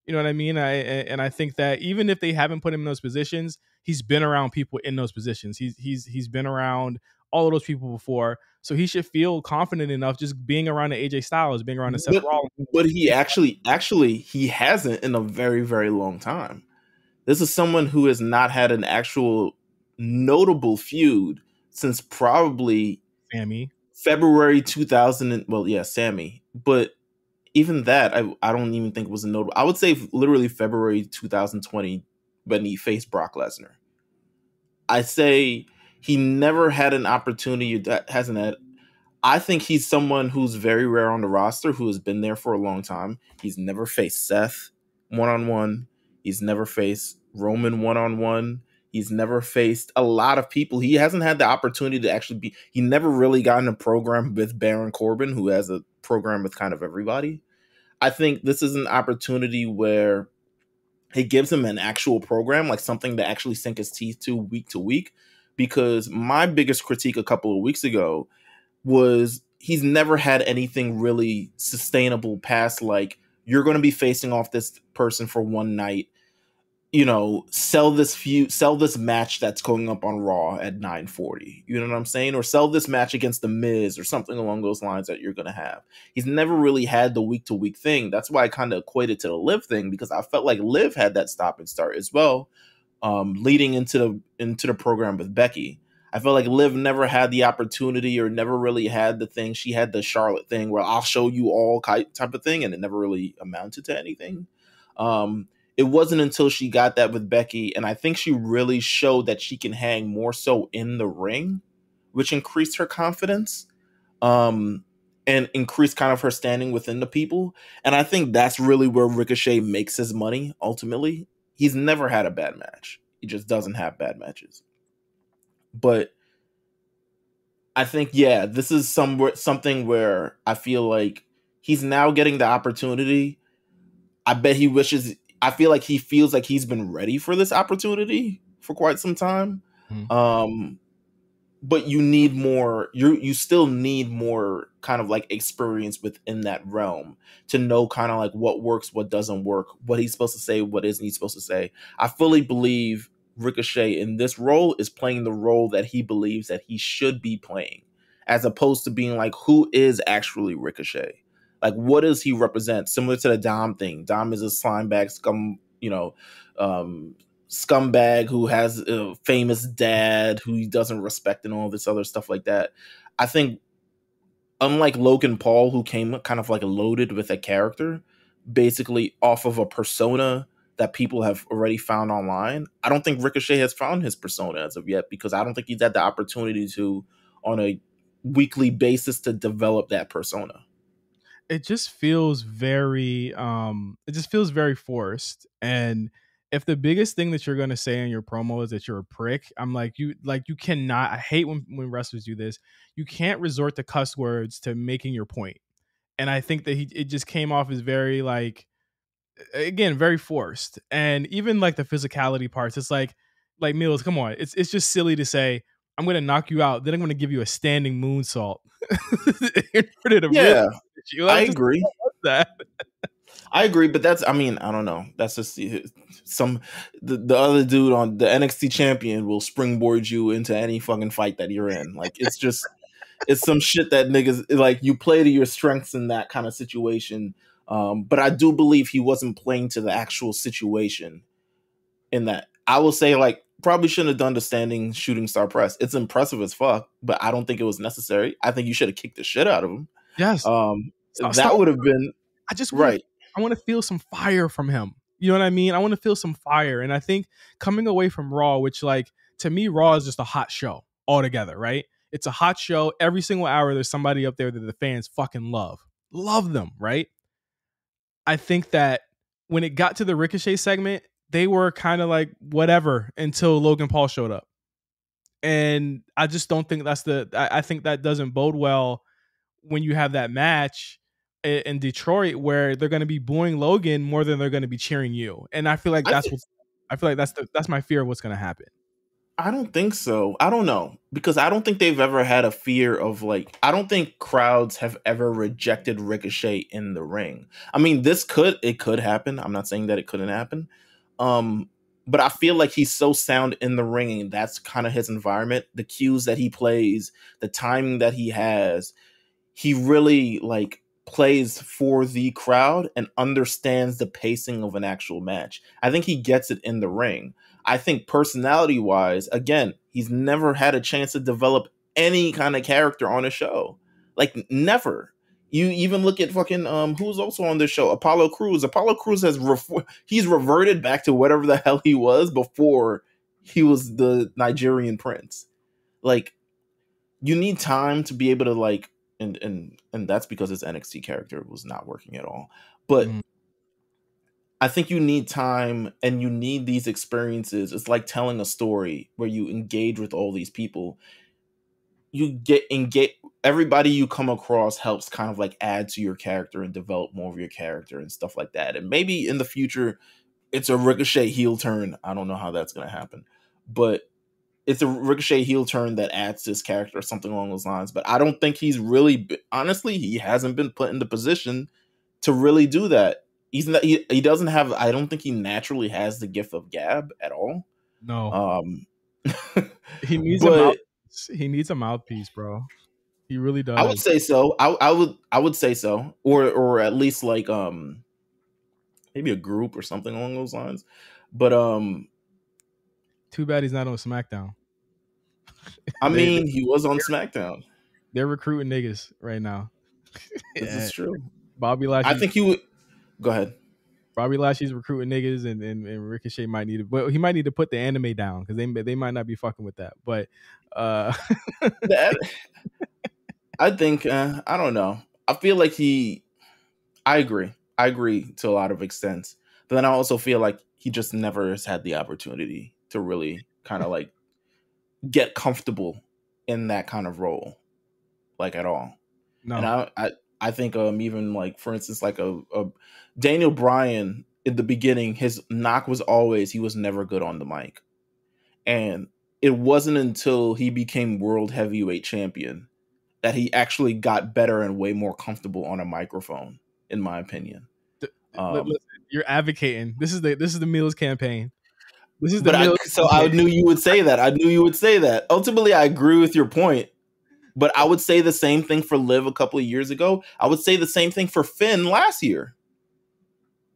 You know what I mean? I think that even if they haven't put him in those positions, he's been around people in those positions. He's been around all of those people before, so he should feel confident enough just being around the AJ Styles, being around the Seth But Rollins. but he actually he hasn't in a very, very long time. This is someone who has not had an actual notable feud since probably Sammy. February 2000. Well, yeah, Sammy. But even that, I don't even think was a notable. I would say literally February 2020 when he faced Brock Lesnar. I say he never had an opportunity that hasn't had. I think he's someone who's very rare on the roster who has been there for a long time. He's never faced Seth one-on-one. He's never faced Roman one-on-one. He's never faced a lot of people. He hasn't had the opportunity to actually be. He never really got in a program with Baron Corbin, who has a program with kind of everybody. I think this is an opportunity where it gives him an actual program, like something to actually sink his teeth to week. Because my biggest critique a couple of weeks ago was he's never had anything really sustainable past like, you're going to be facing off this person for one night, you know, sell this match that's going up on Raw at 9:40. You know what I'm saying? Or sell this match against the Miz or something along those lines that you're going to have. He's never really had the week to week thing. That's why I kind of equated to the Liv thing, because I felt like Liv had that stop and start as well, leading into the program with Becky. I felt like Liv never had the opportunity or never really had the thing. She had the Charlotte thing where I'll show you all type of thing, and it never really amounted to anything. It wasn't until she got that with Becky, and I think she really showed that she can hang more so in the ring, which increased her confidence, and increased kind of her standing within the people. And I think that's really where Ricochet makes his money, ultimately. He's never had a bad match. He just doesn't have bad matches. But I think, yeah, this is something where I feel like he's now getting the opportunity. I bet he wishes. I feel like he feels like he's been ready for this opportunity for quite some time. Mhm. but you need more. You still need more kind of like experience within that realm to know kind of like what works, what doesn't work, what he's supposed to say, what isn't he supposed to say. I fully believe Ricochet in this role is playing the role that he believes that he should be playing, as opposed to being like, who is actually Ricochet? Like, what does he represent? Similar to the Dom thing. Dom is a slime bag scum, um, scumbag who has a famous dad who he doesn't respect and all this other stuff like that. I think unlike Logan Paul, who came kind of like loaded with a character, basically off of a persona that people have already found online, I don't think Ricochet has found his persona as of yet, because I don't think he's had the opportunity to, on a weekly basis, to develop that persona. It just feels very forced. And if the biggest thing that you're going to say in your promo is that you're a prick, I'm like you cannot. I hate when wrestlers do this. You can't resort to cuss words to making your point. And I think that it just came off as very like, again, very forced. And even like the physicality parts, it's like Meelz, come on. It's just silly to say I'm going to knock you out, then I'm going to give you a standing moonsault in order to really Yeah, you. I I'm just agree. that. I agree, but that's, I mean, I don't know. That's just some, the other dude on the NXT champion will springboard you into any fucking fight that you're in. Like, it's some shit that niggas like, you play to your strengths in that kind of situation. But I do believe he wasn't playing to the actual situation in that. I will say, like, probably shouldn't have done the standing shooting star press. It's impressive as fuck, but I don't think it was necessary. I think you should have kicked the shit out of him. Yes. Start That would have been I just want to right. I want to feel some fire from him. You know what I mean? I want to feel some fire. And I think coming away from Raw, which like to me, Raw is just a hot show altogether, right? It's a hot show. Every single hour, there's somebody up there that the fans fucking love. Love them, right? I think that when it got to the Ricochet segment, they were kind of like whatever until Logan Paul showed up. And I just don't think I think that doesn't bode well when you have that match in Detroit where they're going to be booing Logan more than they're going to be cheering you. And I feel like I think that's my fear of what's going to happen. I don't think so. I don't know, because I don't think they've ever had a fear of like, I don't think crowds have ever rejected Ricochet in the ring. I mean, it could happen. I'm not saying that it couldn't happen. But I feel like he's so sound in the ring, and that's kind of his environment, the cues that he plays, the timing that he has. He really like plays for the crowd and understands the pacing of an actual match. I think he gets it in the ring. I think personality wise, again, he's never had a chance to develop any kind of character on a show. Like, never. You even look at fucking who's also on this show, Apollo Crews. Apollo Crews he's reverted back to whatever the hell he was before he was the Nigerian prince. Like, you need time to be able to like, and that's because his NXT character was not working at all. But Mm. I think you need time and you need these experiences. It's like telling a story where you engage with all these people. You get engage, everybody you come across helps kind of like add to your character and develop more of your character and stuff like that. And maybe in the future it's a Ricochet heel turn. I don't know how that's going to happen, but it's a Ricochet heel turn that adds to his character or something along those lines. But I don't think he's really, honestly, he hasn't been put in the position to really do that. He's not, he doesn't have, I don't think he naturally has the gift of gab at all. No. Um, He needs a but mouthpiece. He needs a mouthpiece, bro. He really I would does. say so. I would say so, or at least like maybe a group or something along those lines. But Too bad he's not on SmackDown. I they, they mean, he was on SmackDown. they're recruiting niggas right now. This is true. Bobby I Lashley think he would. Go ahead. Bobby Lashley's recruiting niggas, and Ricochet might need to, but he might need to put the anime down because they might not be fucking with that. But That, I think I don't know. I feel like he. I agree. I agree to a lot of extents, but then I also feel like he just never has had the opportunity to really kind of like get comfortable in that kind of role, like at all. And no, I think even like, for instance, like a Daniel Bryan in the beginning, his knock was always he was never good on the mic. And it wasn't until he became world heavyweight champion that he actually got better and way more comfortable on a microphone, in my opinion. Listen, you're advocating. This is the Meelz campaign. This is the But Meelz I campaign. knew you would say that. I knew you would say that. Ultimately, I agree with your point. But I would say the same thing for Liv a couple of years ago. I would say the same thing for Finn last year.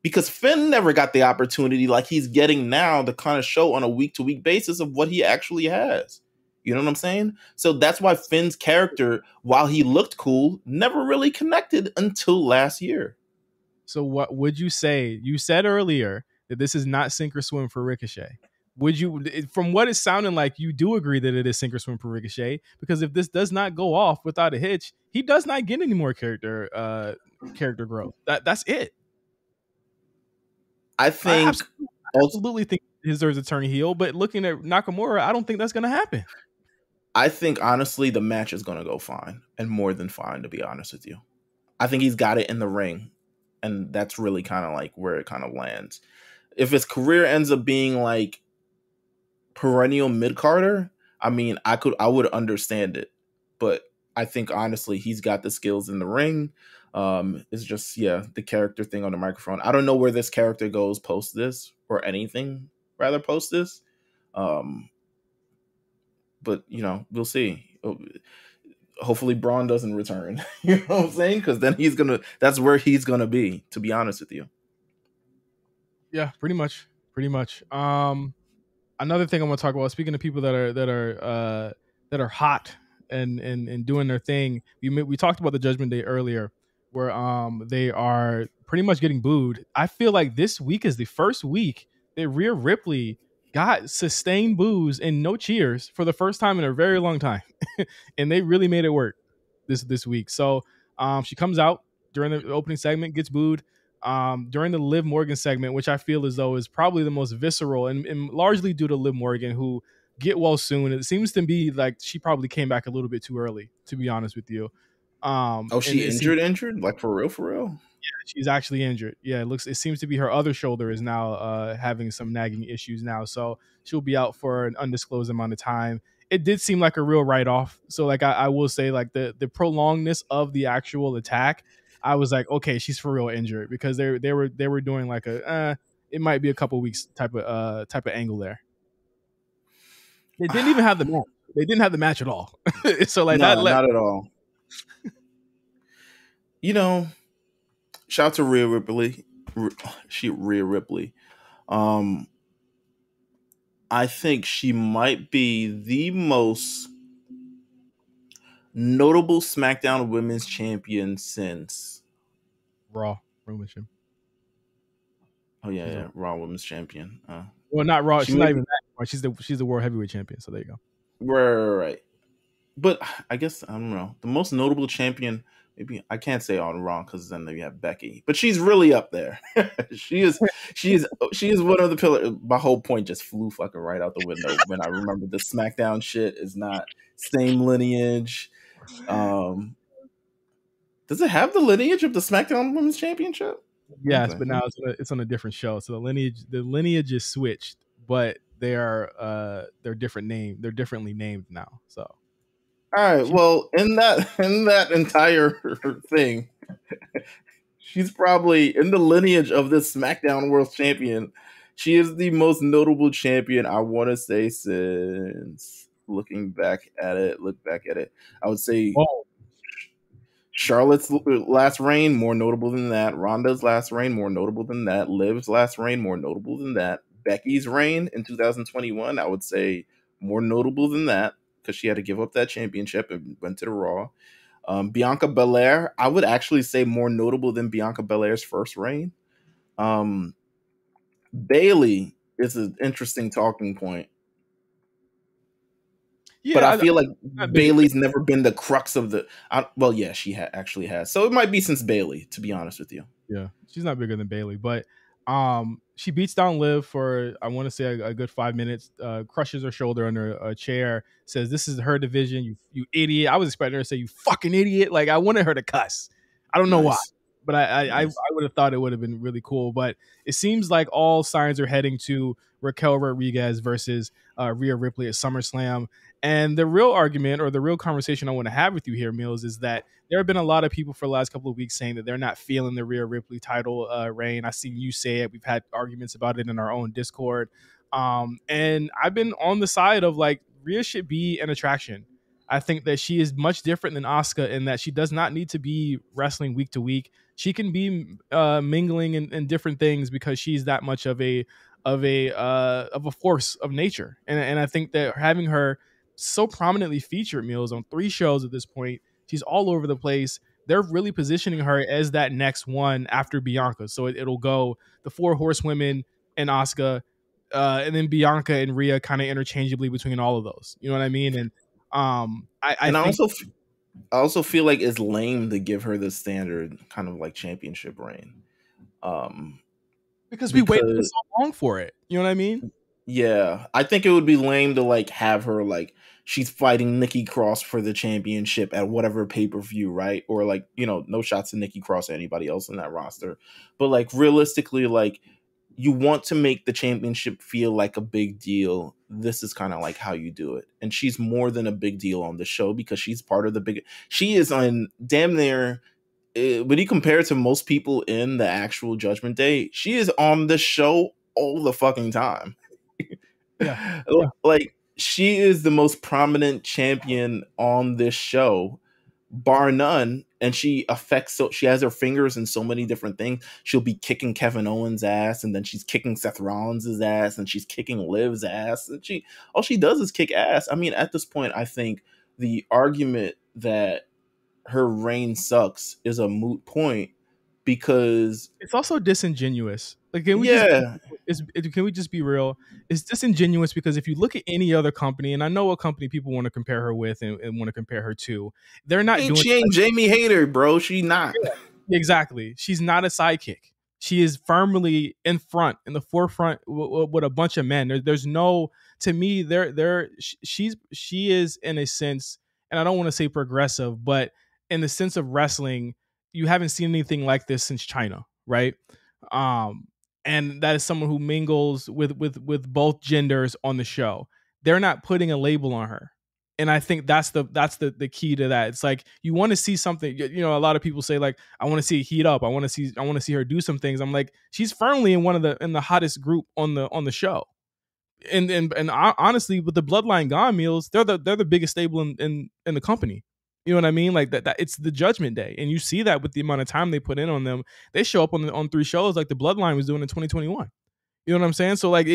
Because Finn never got the opportunity like he's getting now to kind of show on a week-to-week basis of what he actually has. You know what I'm saying? So that's why Finn's character, while he looked cool, never really connected until last year. So what would you say? You said earlier that this is not sink or swim for Ricochet. Would you, from what it's sounding like, you do agree that it is sink or swim for Ricochet? Because if this does not go off without a hitch, he does not get any more character growth. That's it. I I think absolutely think he deserves a turn heel, but looking at Nakamura, I don't think that's going to happen. I think honestly the match is going to go fine, and more than fine, to be honest with you. I think he's got it in the ring, and that's really kind of like where it kind of lands. If his career ends up being like perennial mid-carder, I mean, I would understand it, but I think honestly he's got the skills in the ring. It's just the character thing on the microphone. I don't know where this character goes post this, or anything rather post this. But we'll see. Hopefully Braun doesn't return. You know what I'm saying? Because then that's where he's gonna be, to be honest with you. Yeah, pretty much. Another thing I want to talk about, speaking of people that are hot and doing their thing, we talked about the Judgment Day earlier, where they are pretty much getting booed. I feel like this week is the first week that Rhea Ripley got sustained boos and no cheers for the first time in a very long time, and they really made it work this week. So she comes out during the opening segment, gets booed. During the Liv Morgan segment, which I feel as though is probably the most visceral, and largely due to Liv Morgan, who get well soon. It seems to be like she probably came back a little bit too early, to be honest with you. Oh, And she it seems injured? Like for real, for real? she's actually injured. Yeah, it seems to be her other shoulder is now having some nagging issues now, so she'll be out for an undisclosed amount of time. It did seem like a real write-off. So like I will say, like the prolongedness of the actual attack, I was like, okay, she's for real injured, because they were doing like it might be a couple weeks type of angle there. They didn't even have the match. They didn't have the match at all. So like No, not at all. Shout out to Rhea Ripley. Rhea Ripley. I think she might be the most notable SmackDown Women's Champion since Raw Women's Champion. Oh yeah, Raw Women's Champion. Well, not Raw. She's not even that. She's the World Heavyweight Champion. So there you go. Right. But I guess I don't know. The most notable champion, maybe I can't say on Raw because then you have Becky, but she's really up there. she is one of the pillars. My whole point just flew fucking right out the window when I remember the SmackDown shit is not same lineage. Does it have the lineage of the SmackDown Women's Championship? Yes, but now it's on a different show. So the lineage is switched, but they're different name. They're differently named now. So. All right. Well, in that entire thing, she's probably in the lineage of this SmackDown World Champion. She is the most notable champion, I want to say, since look back at it. I would say Charlotte's last reign, more notable than that. Ronda's last reign, more notable than that. Liv's last reign, more notable than that. Becky's reign in 2021, I would say more notable than that, because she had to give up that championship and went to the Raw. Bianca Belair, I would actually say more notable than Bianca Belair's first reign. Bayley is an interesting talking point. Yeah, but I feel like Bayley's never been the crux of the... she actually has. So it might be since Bayley, to be honest with you. Yeah, she's not bigger than Bayley, but she beats down Liv for, I want to say, a good 5 minutes, crushes her shoulder under a chair, says, "This is her division, you idiot." I was expecting her to say, "You fucking idiot." Like, I wanted her to cuss. I don't know why. but I Nice. would have thought it would have been really cool. But it seems like all signs are heading to Raquel Rodriguez versus Rhea Ripley at SummerSlam. And the real argument or the real conversation I want to have with you here, Meelz, is that there have been a lot of people for the last couple of weeks saying that they're not feeling the Rhea Ripley title reign. I've seen you say it. We've had arguments about it in our own Discord. And I've been on the side of like Rhea should be an attraction. I think that she is much different than Asuka in that she does not need to be wrestling week to week. She can be mingling in different things because she's that much of a force of nature. And I think that having her so prominently featured Meelz on 3 shows at this point, she's all over the place. They're really positioning her as that next one after Bianca. So it'll go the 4 horsewomen and Asuka, and then Bianca and Rhea kind of interchangeably between all of those. You know what I mean? And I And think I also feel like it's lame to give her the standard kind of like championship reign. Um, because we waited because so long for it. You know what I mean? yeah, I think it would be lame to like have her like she's fighting Nikki Cross for the championship at whatever pay-per-view, right? Or like, no shots to Nikki Cross or anybody else in that roster. But like realistically, like you want to make the championship feel like a big deal. This is kind of like how you do it. And she's more than a big deal on the show because she's part of the big. She is on damn near. When you compare it to most people in the actual Judgment Day, she is on the show all the fucking time. Yeah. Yeah. Like she is the most prominent champion on this show, bar none. And she affects, so she has her fingers in so many different things. She'll be kicking Kevin Owens' ass, and then she's kicking Seth Rollins' ass, and she's kicking Liv's ass. And all she does is kick ass. I mean, at this point, I think the argument that her reign sucks is a moot point because It's also disingenuous. Like, can we just yeah, can we just be real? It's disingenuous because if you look at any other company, and I know what company people want to compare her with and want to compare her to, they're not doing she ain't Jamie Hayter, bro. She not. exactly. She's not a sidekick. She is firmly in front, in the forefront with a bunch of men. There's no, to me, she is in a sense, and I don't want to say progressive, but in the sense of wrestling, you haven't seen anything like this since China, right? Um, and that is someone who mingles with both genders on the show. They're not putting a label on her, and I think that's the key to that. It's like you want to see something. A lot of people say like, I want to see it heat up. I want to see her do some things. I'm like, she's firmly in the hottest group on the show. And honestly, with the Bloodline gone, Meelz, they're the biggest stable in the company. You know what I mean? Like that it's the Judgment Day, and you see that with the amount of time they put in on them. They show up on 3 shows like the Bloodline was doing in 2021. You know what I'm saying? So like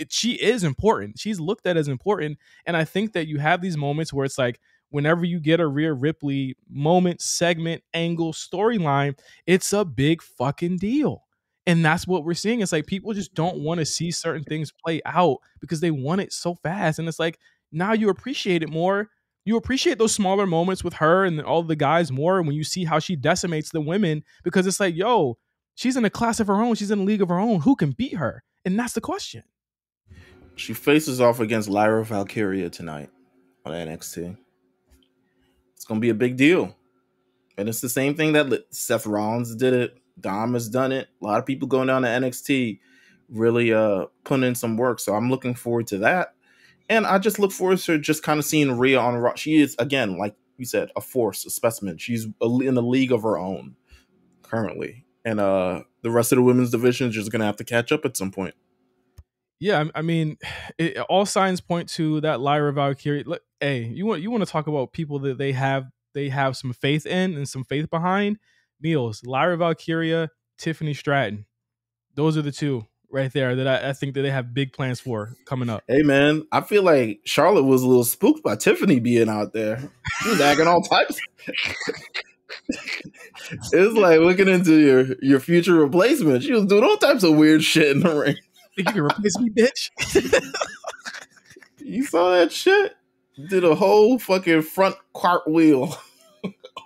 she is important. She's looked at as important, and I think that you have these moments where it's like whenever you get a Rhea Ripley moment, segment, angle, storyline, it's a big fucking deal. And that's what we're seeing. It's like people just don't want to see certain things play out because they want it so fast. And it's like now you appreciate it more. You appreciate those smaller moments with her and all the guys more when you see how she decimates the women because it's like, yo, she's in a class of her own. She's in a league of her own. Who can beat her? And that's the question. She faces off against Lyra Valkyria tonight on NXT. It's gonna be a big deal, and it's the same thing that Seth Rollins did it. Dom has done it. A lot of people going down to NXT, really putting in some work. So I'm looking forward to that, and I just look forward to just kind of seeing Rhea on Raw. She is again, like you said, a force, a specimen. She's in a league of her own currently, and the rest of the women's division is just gonna have to catch up at some point. Yeah, I mean, all signs point to that Lyra Valkyrie. Look, hey, you want to talk about people that they have some faith in and some faith behind? Meelz, Lyra Valkyria, Tiffany Stratton. Those are the 2 right there that I think that they have big plans for coming up. Hey man, I feel like Charlotte was a little spooked by Tiffany being out there. She was acting all types. It's like looking into your future replacement. She was doing all types of weird shit in the ring. Think you can replace me, bitch? You saw that shit? Did a whole fucking front cartwheel.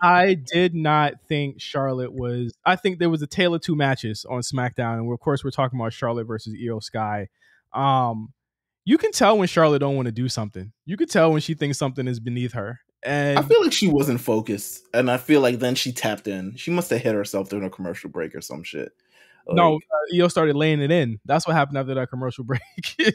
I did not think Charlotte was. I think there was a tale of 2 matches on SmackDown, and of course we're talking about Charlotte versus Io Sky. You can tell when Charlotte don't want to do something. You can tell when she thinks something is beneath her. I And feel like she wasn't focused, and I feel like then she tapped in. She must have hit herself during a commercial break or some shit. no, Like, Io started laying it in. That's what happened after that commercial break.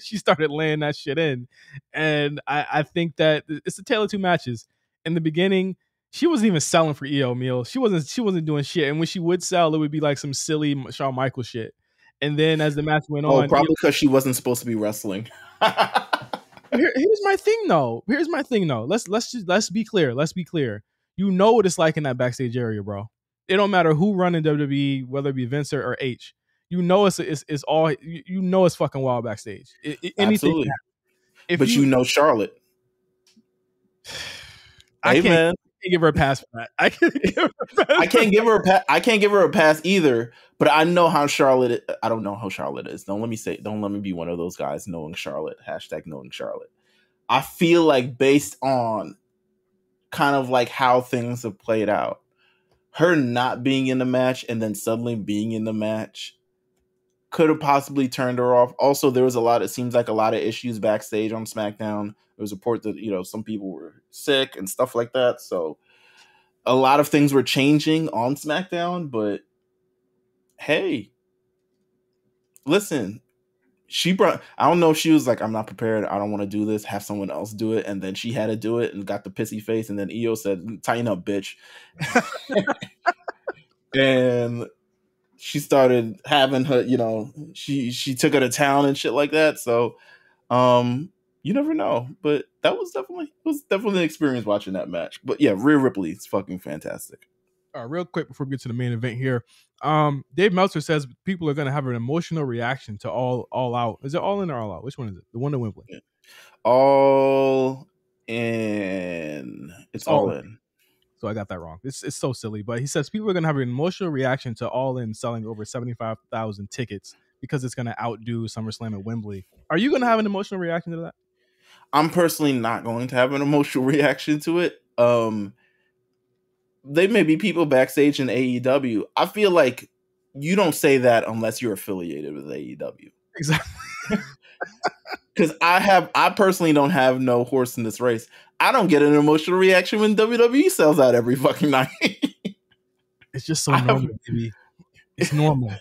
She started laying that shit in, and I think that it's a tale of two matches. In the beginning, she wasn't even selling for Io Meal. She wasn't doing shit, and when she would sell, it would be like some silly Shawn Michaels shit. And then as the match went oh, on, probably because she wasn't supposed to be wrestling. here's my thing though. Let's be clear. Let's be clear. You know what it's like in that backstage area, bro. It don't matter who running WWE, whether it be Vince or H. You know it's all you know it's fucking wild backstage. Anything can Absolutely. happen. If But you, you know Charlotte. I Hey can't man. give her a pass for that. I can't give her a pass. I can't give her I can't give her a pass either, but I know how Charlotte I don't know how Charlotte is. Don't let me be one of those guys knowing Charlotte. Hashtag knowing Charlotte. I feel like based on kind of like how things have played out, her not being in the match and then suddenly being in the match could have possibly turned her off. Also, there was it seems like a lot of issues backstage on SmackDown. There was a report that, some people were sick and stuff like that. So a lot of things were changing on SmackDown, but hey, listen, I don't know if she was like, I'm not prepared, I don't want to do this, have someone else do it, and then she had to do it and got the pissy face, and then Io said, tighten up, bitch. And she started having her, she took her to town and shit like that. So you never know. But it was definitely an experience watching that match. But yeah, Rhea Ripley is fucking fantastic. Real quick before we get to the main event here, Dave Meltzer says people are going to have an emotional reaction to all out. Is it All In or All Out? Which one is it? The one in Wembley. Yeah. All in. It's all in. So I got that wrong. It's so silly, but he says people are going to have an emotional reaction to All In selling over 75,000 tickets because it's going to outdo SummerSlam at Wembley. Are you going to have an emotional reaction to that? I'm personally not going to have an emotional reaction to it. They may be people backstage in AEW. I feel like you don't say that unless you're affiliated with AEW. Exactly. Because I personally don't have no horse in this race. I don't get an emotional reaction when WWE sells out every fucking night. It's just so normal, baby. It's normal.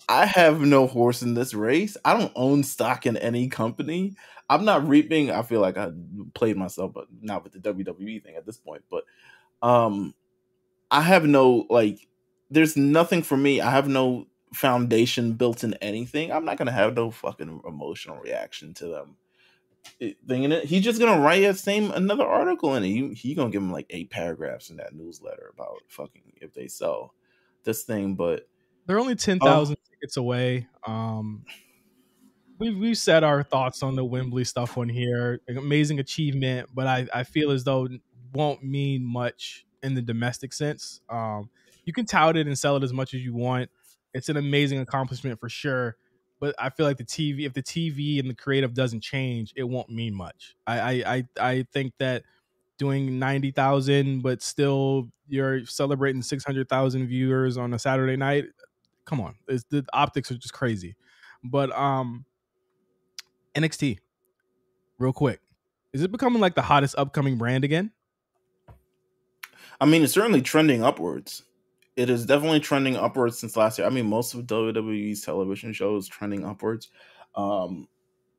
I have no horse in this race. I don't own stock in any company. I'm not reaping. I feel like I played myself, but not with the WWE thing at this point. But I have no, like, there's nothing for me. I have no foundation built in anything. I'm not gonna have no fucking emotional reaction to them thinking it. He's just gonna write another article in it. He gonna give him like 8 paragraphs in that newsletter about fucking if they sell this thing. But they're only 10,000 tickets away. We've said our thoughts on the Wembley stuff on here. An amazing achievement, but I feel as though it won't mean much in the domestic sense. You can tout it and sell it as much as you want. It's an amazing accomplishment for sure. But I feel like if the TV and the creative doesn't change, it won't mean much. I think that doing 90,000, but still you're celebrating 600,000 viewers on a Saturday night. Come on, the optics are just crazy. But NXT, real quick, is it becoming like the hottest upcoming brand again? I mean, it's certainly trending upwards. It is definitely trending upwards since last year. I mean, most of WWE's television shows trending upwards. All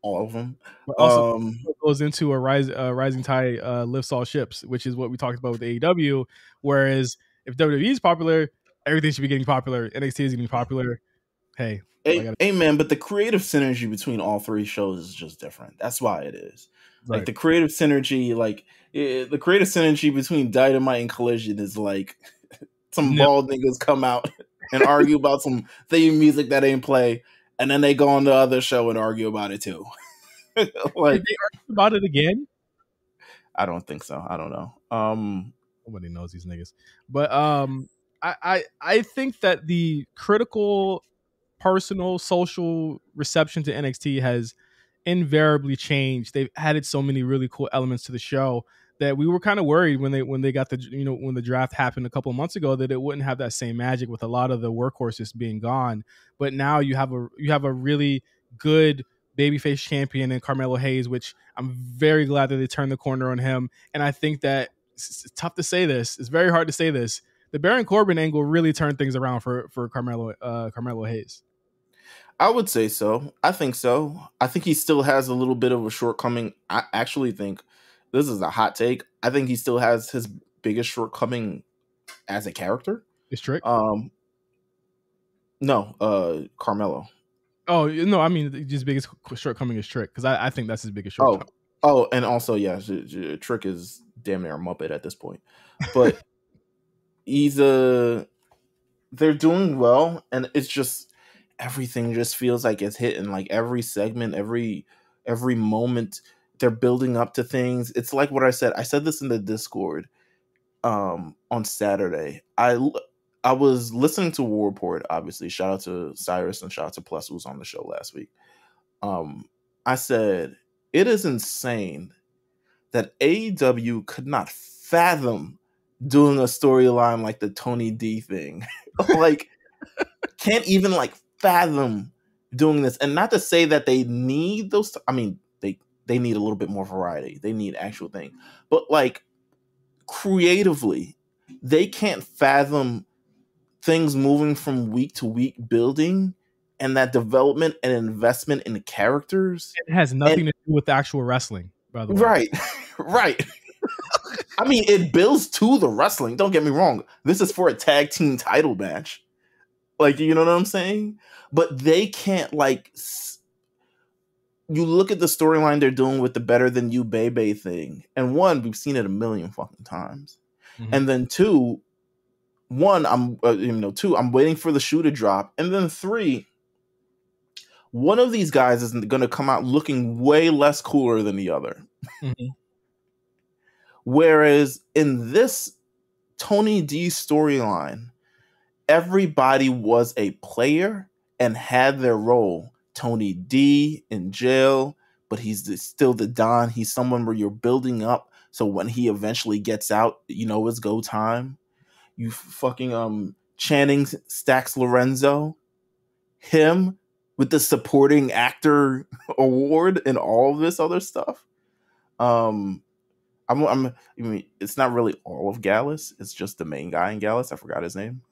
of them. But also goes into a rising tide lifts all ships, which is what we talked about with AEW. Whereas if WWE is popular, everything should be getting popular. NXT is getting popular. Hey, man, but the creative synergy between all 3 shows is just different. That's why it is. Right. Like the creative synergy, the creative synergy between Dynamite and Collision is like some bald niggas come out and argue about some theme music that ain't play, and then they go on the other show and argue about it too. Like, did they argue about it again? I don't think so. I don't know. Nobody knows these niggas. But I think that the critical, personal, social reception to NXT has invariably changed. They've added so many really cool elements to the show that we were kind of worried when they got when the draft happened a couple of months ago that it wouldn't have that same magic with a lot of the workhorses being gone. But now you have a really good babyface champion in Carmelo Hayes, which I'm very glad that they turned the corner on him. And I think that it's tough to say this. It's very hard to say this. The Baron Corbin angle really turned things around for Carmelo Hayes. I would say so. I think so. I think he still has a little bit of a shortcoming. I actually think this is a hot take. I think he still has his biggest shortcoming as a character. Is Trick? No, Carmelo. Oh no, I mean his biggest shortcoming is Trick because I think that's his biggest shortcoming. Oh, and also yeah, Trick is damn near a Muppet at this point, but they're doing well, and it's just everything just feels like it's hitting. Like every segment, every moment, they're building up to things. It's like what I said. I said this in the Discord on Saturday. I was listening to War Report, obviously. Shout out to Cyrus and shout out to Plus, who was on the show last week. I said, it is insane that AEW could not fathom doing a storyline like the Tony D thing. Like, can't even like fathom doing this. And not to say that they need those. I mean, they need a little bit more variety. They need actual thing. But like creatively, they can't fathom things moving from week to week building and that development and investment in the characters. It has nothing to do with actual wrestling, by the way. Right. Right. I mean, it builds to the wrestling. Don't get me wrong. This is for a tag team title match. Like, you know what I'm saying? But they can't, like, you look at the storyline they're doing with the Better Than You Bebe thing. And one, we've seen it a million fucking times. Mm-hmm. And then two, I'm waiting for the shoe to drop. And then three, one of these guys is going to come out looking way less cooler than the other. Mm-hmm. Whereas in this Tony D storyline, everybody was a player and had their role. Tony D in jail, but he's still the Don. He's someone where you're building up. So when he eventually gets out, you know it's go time. You fucking Channing Stax Lorenzo, him with the supporting actor award and all of this other stuff. I mean, it's not really all of Gallus. It's just the main guy in Gallus. I forgot his name.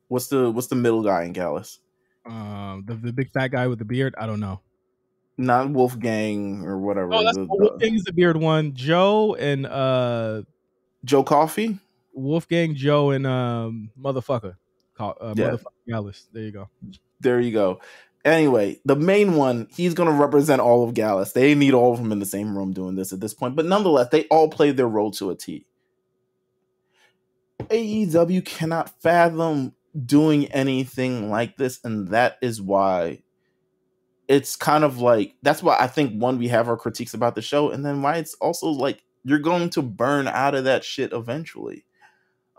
What's the middle guy in Gallus? The big fat guy with the beard. I don't know. Not Wolfgang or whatever. Oh, Wolfgang is the beard one. Joe and Joe Coffey. Wolfgang, Joe, and motherfucker. Motherfucker Gallus. There you go. There you go. Anyway, the main one, he's going to represent all of Gallus. They need all of them in the same room doing this at this point. But nonetheless, they all played their role to a T. AEW cannot fathom doing anything like this. And that is why it's kind of like, that's why I think, one, we have our critiques about the show. And then why it's also like, you're going to burn out of that shit eventually.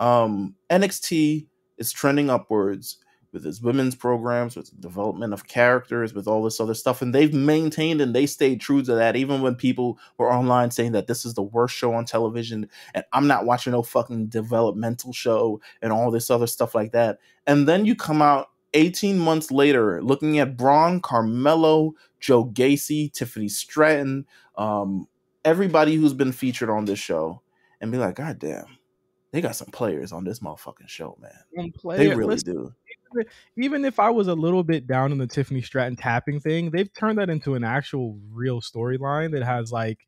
NXT is trending upwards with its women's programs, with the development of characters, with all this other stuff. And they've maintained and they stayed true to that, even when people were online saying that this is the worst show on television and I'm not watching no fucking developmental show and all this other stuff like that. And then you come out 18 months later looking at Braun, Carmelo, Joe Gacy, Tiffany Stratton, everybody who's been featured on this show, and be like, God damn, they got some players on this motherfucking show, man. They really do. Even if I was a little bit down on the Tiffany Stratton tapping thing, they've turned that into an actual real storyline that has like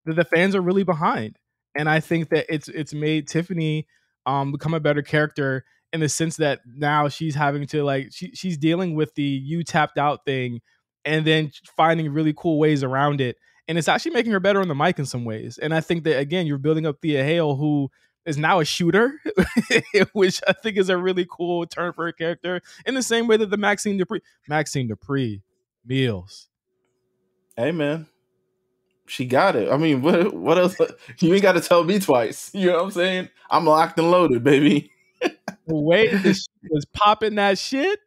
that the fans are really behind. And I think that it's made Tiffany become a better character in the sense that now she's having to like she's dealing with the you tapped out thing and then finding really cool ways around it. And it's actually making her better on the mic in some ways. And I think that, again, you're building up Thea Hale, who is now a shooter, which I think is a really cool turn for her character, in the same way that the Maxine Dupree, Meelz. Hey, man. She got it. I mean, what else? You ain't got to tell me twice. You know what I'm saying? I'm locked and loaded, baby. The way that she was popping that shit,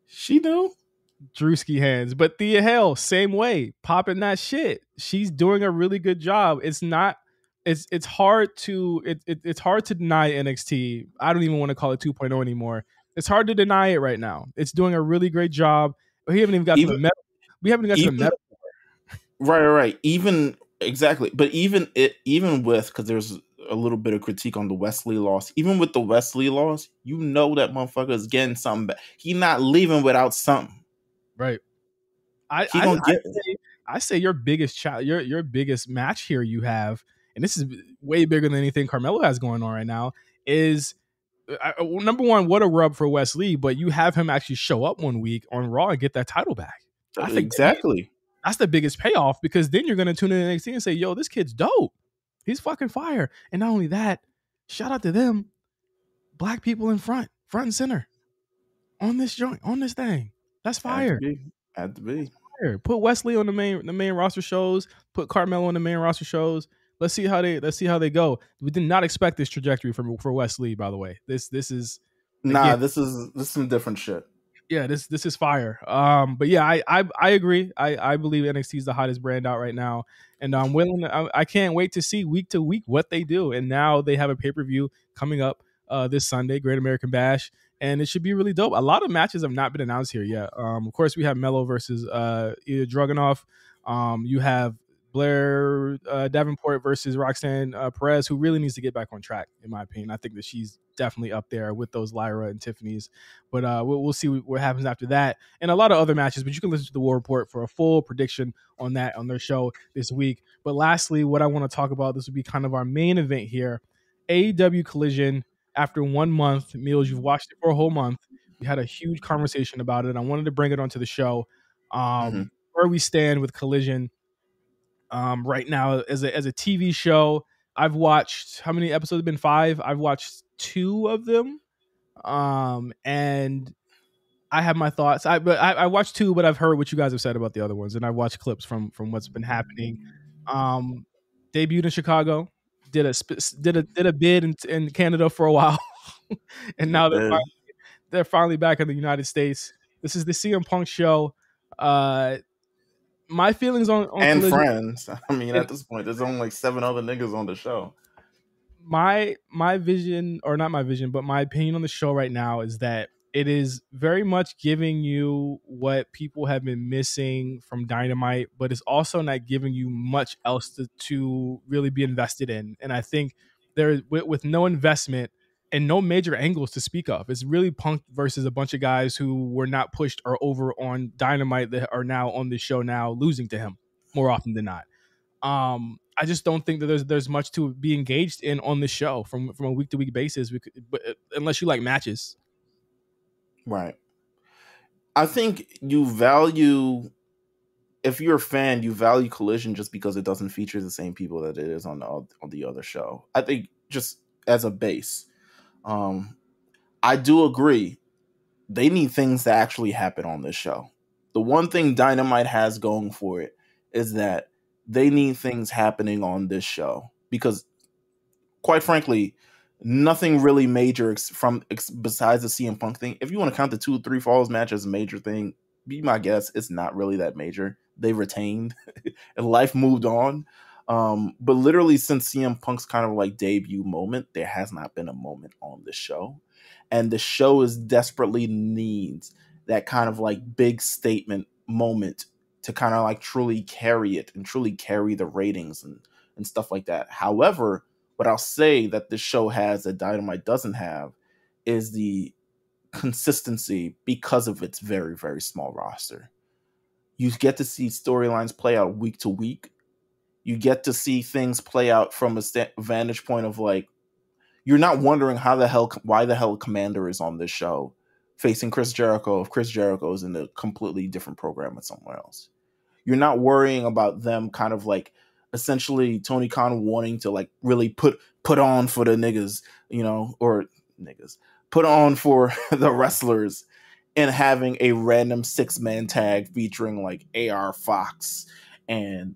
she knew. Drewski hands. But Thea Hale, same way, popping that shit. She's doing a really good job. It's hard to deny NXT. I don't even want to call it 2.0 anymore. It's hard to deny it right now. It's doing a really great job. We haven't even got to the Even meta. We haven't even got to the even meta. right. Even exactly, but even with, because there's a little bit of critique on the Wesley loss. Even with the Wesley loss, you know that motherfucker is getting something back. He not leaving without something. Right. I He I, gonna I get say I say your biggest your biggest match here you have, and this is way bigger than anything Carmelo has going on right now. Is number one, what a rub for Wes Lee, but you have him actually show up one week on Raw and get that title back. I think exactly. that's the biggest payoff, because then you're going to tune in to NXT and say, yo, this kid's dope. He's fucking fire. And not only that, shout out to them, black people in front and center on this joint, on this thing. That's Had to fire. be. Had to be. Fire. Put Wesley on the main roster shows. Put Carmelo on the main roster shows. Let's see how they go. We did not expect this trajectory for Wesley, by the way. This is again, Nah, this is some different shit. yeah, this is fire. But yeah, I agree. I believe NXT is the hottest brand out right now, and I'm willing. I can't wait to see week to week what they do. And now they have a pay per view coming up this Sunday, Great American Bash, and it should be really dope. A lot of matches have not been announced here yet. Of course, we have Mello versus either Dragunov. You have Blair Davenport versus Roxanne Perez, who really needs to get back on track, in my opinion. I think that she's definitely up there with those Lyra and Tiffany's. But we'll see what happens after that, and a lot of other matches. But you can listen to the War Report for a full prediction on that on their show this week. But lastly, what I want to talk about, this would be kind of our main event here, AEW Collision. After 1 month, Meelz, you've watched it for a whole month. We had a huge conversation about it. I wanted to bring it onto the show. Mhm. Where we stand with Collision right now as a TV show. I've watched, how many episodes have been? 5. I've watched 2 of them. And I have my thoughts. I watched 2, but I've heard what you guys have said about the other ones, and I watched clips from what's been happening. Um, Debuted in Chicago, did a bid in Canada for a while, and now they're finally back in the United States. This is the CM Punk show. My feelings on And Collision. friends. I mean, at this point, there's only like 7 other niggas on the show. My vision, or not my vision, but my opinion on the show right now is that it is very much giving you what people have been missing from Dynamite, but it's also not giving you much else to really be invested in. And I think there, with no investment and no major angles to speak of, it's really Punk versus a bunch of guys who were not pushed or over on Dynamite that are now on the show now, losing to him more often than not. I just don't think that there's much to be engaged in on the show from a week to week basis, unless you like matches. Right. I think you value, if you're a fan, you value Collision just because it doesn't feature the same people that it is on the other show. I think just as a base, I do agree. They need things to actually happen on this show. The one thing Dynamite has going for it is that they need things happening on this show, because, quite frankly, nothing really major besides the CM Punk thing. If you want to count the 2-3 Falls match as a major thing, be my guest, it's not really that major. They retained and life moved on. But literally since CM Punk's kind of like debut moment, there has not been a moment on the show. And the show is desperately needs that kind of like big statement moment to kind of like truly carry it and truly carry the ratings and stuff like that. However, what I'll say that this show has that Dynamite doesn't have is the consistency because of its very, very small roster. You get to see storylines play out week to week. You get to see things play out from a vantage point of like, you're not wondering why the hell Commander is on this show facing Chris Jericho if Chris Jericho is in a completely different program with somewhere else. You're not worrying about them kind of like essentially Tony Khan wanting to like really put on for the niggas, or niggas, put on for the wrestlers, and having a random 6-man tag featuring like AR Fox and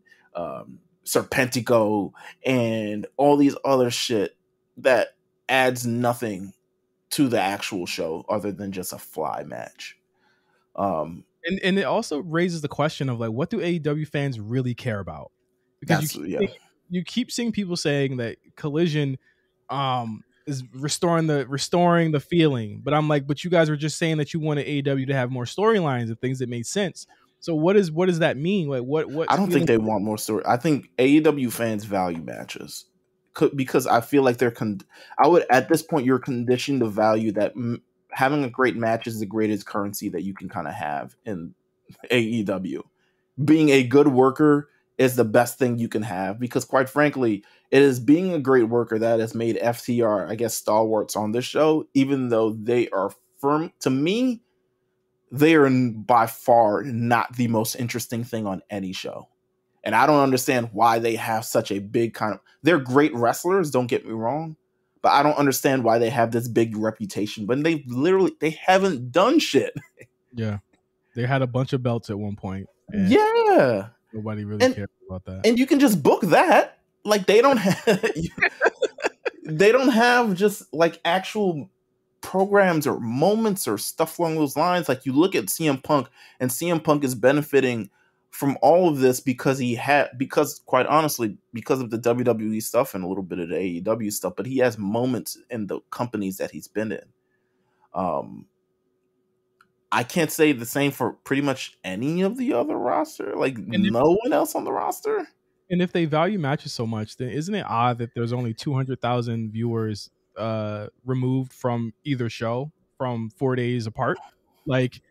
Serpentico and all these other shit that adds nothing to the actual show other than just a fly match. And it also raises the question of like, what do AEW fans really care about? Because you keep seeing people saying that Collision is restoring the feeling. But I'm like, but you guys were just saying that you wanted AEW to have more storylines and things that made sense. So what does that mean? Like what I don't think feeling? they want more story. I think AEW fans value matches because I feel like I would at this point you're conditioned to value that having a great match is the greatest currency that you can kind of have in AEW. Being a good worker is the best thing you can have because, quite frankly, it is being a great worker that has made FTR, I guess, stalwarts on this show. Even though they are firm to me, they are by far not the most interesting thing on any show. And I don't understand why they have such a big kind of. They're great wrestlers, don't get me wrong, but I don't understand why they have this big reputation. But they haven't done shit. Yeah, they had a bunch of belts at one point, and Yeah, nobody really and cared about that. and you can just book that. Like they don't have, they don't have just like actual programs or moments or stuff along those lines. Like you look at CM Punk, and CM Punk is benefiting from all of this because quite honestly, because of the WWE stuff and a little bit of the AEW stuff, but he has moments in the companies that he's been in. I can't say the same for pretty much any of the other roster. Like And if, no one else on the roster. and if they value matches so much, then isn't it odd that there's only 200,000 viewers removed from either show from 4 days apart? Like,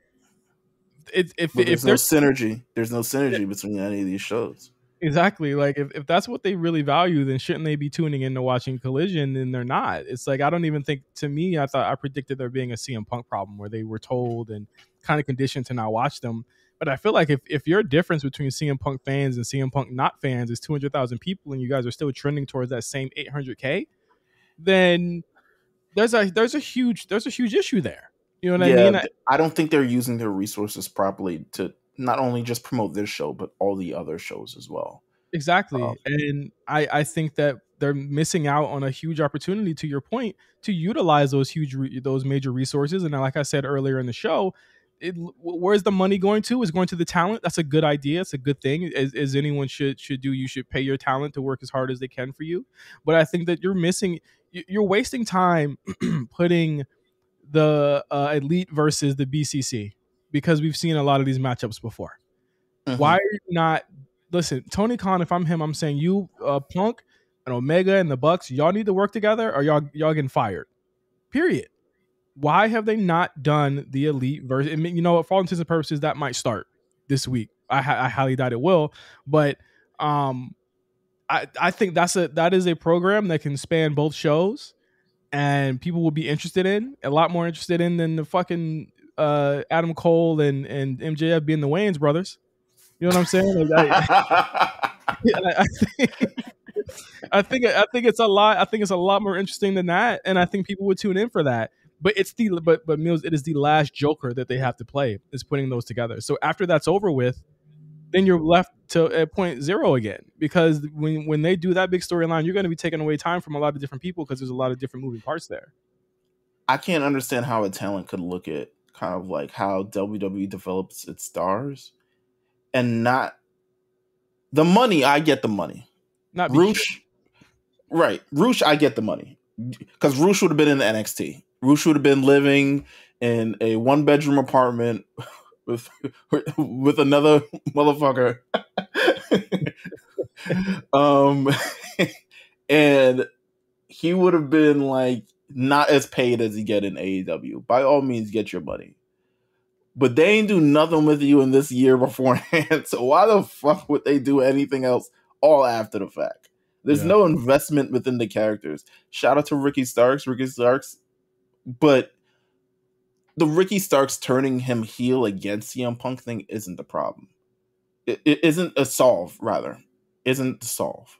But if there's no there's synergy. There's no synergy between any of these shows. exactly, like if that's what they really value, then shouldn't they be tuning in to watching Collision? And they're not. It's like I don't even think. To me, I predicted there being a CM Punk problem where they were told and kind of conditioned to not watch them. But I feel like if your difference between CM Punk fans and CM Punk not fans is 200,000 people, and you guys are still trending towards that same 800K, then there's a huge issue there. You know what I Yeah, mean? I don't think they're using their resources properly to not only just promote this show, but all the other shows as well. Exactly. And I think that they're missing out on a huge opportunity, to your point, to utilize those major resources. And like I said earlier in the show, where's the money going to? Is going to the talent. That's a good idea. It's a good thing, as anyone should do. You should pay your talent to work as hard as they can for you. But I think that you're wasting time putting the Elite versus the BCC, because we've seen a lot of these matchups before. Why Mhm. are you not? Listen, Tony Khan, if I'm him, I'm saying you, Punk and Omega and the Bucks, y'all need to work together, or y'all getting fired. Period. Why have they not done the Elite version? I mean, for all intents and purposes, that might start this week. I highly doubt it will, but um, I think that is a program that can span both shows, and people will be interested in, a lot more interested in, than the fucking Adam Cole and MJF being the Wayans brothers. You know what I'm saying? Like, I think, I think it's a lot. I think it's a lot more interesting than that, and I think people would tune in for that. But but Meelz, it is the last Joker that they have to play, is putting those together. So after that's over with, then you're left to at point zero again, because when they do that big storyline, you're going to be taking away time from a lot of different people, because there's a lot of different moving parts there. I can't understand how a talent could look at kind of like how WWE develops its stars and not the money. I get the money. Not be curious. Roosh, right? Roosh, I get the money because Roosh would have been in the NXT. Roosh would have been living in a 1-bedroom apartment with another motherfucker. um, and he would have been like not as paid as he get in AEW. By all means, get your money. But they ain't do nothing with you in this year beforehand. So why the fuck would they do anything else all after the fact? There's Yeah. no investment within the characters. Shout out to Ricky Starks, but the Ricky Starks turning him heel against CM Punk thing isn't the problem. It isn't a solve, rather. Isn't the solve.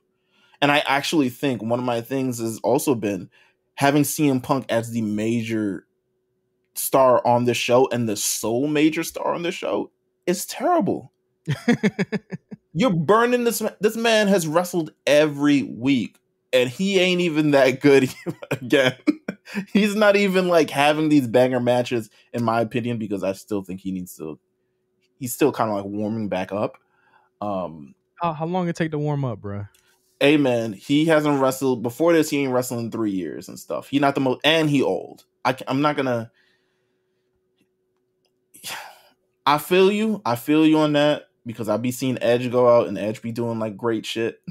And I actually think one of my things has also been having CM Punk as the major star on the show and the sole major star on the show is terrible. You're burning this man has wrestled every week and he ain't even that good again. He's not even like having these banger matches, in my opinion, because I still think he's still kind of like warming back up. How long it take to warm up, bro? Hey man, he hasn't wrestled before this. He ain't wrestled in 3 years and stuff. He not the most, and he old. I'm not gonna. I feel you. I feel you on that because I be seeing Edge go out and Edge be doing like great shit.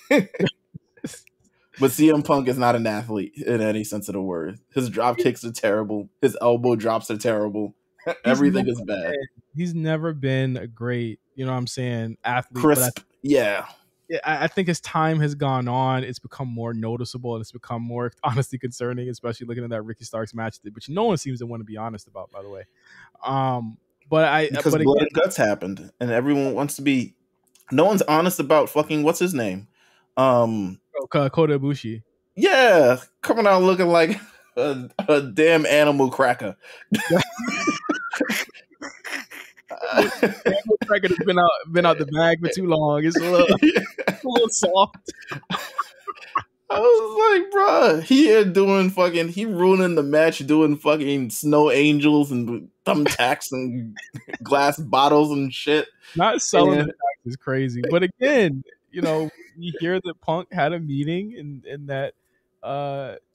But CM Punk is not an athlete in any sense of the word. His drop kicks are terrible. His elbow drops are terrible. Everything is bad. He's never been a great, you know what I'm saying, athlete. Crisp, yeah. I think as time has gone on, it's become more noticeable and it's become more honestly concerning, especially looking at that Ricky Starks match, which no one seems to want to be honest about, by the way. Because blood and guts happened, and everyone wants to be. No one's honest about fucking what's his name. Kota Ibushi. Yeah, coming out looking like a damn animal cracker. Animal cracker has been out the bag for too long. It's a little soft. I was like, bro, he ruining the match doing fucking snow angels and thumbtacks and glass bottles and shit. Not selling the tacks is crazy. But again, you know, you hear that Punk had a meeting and that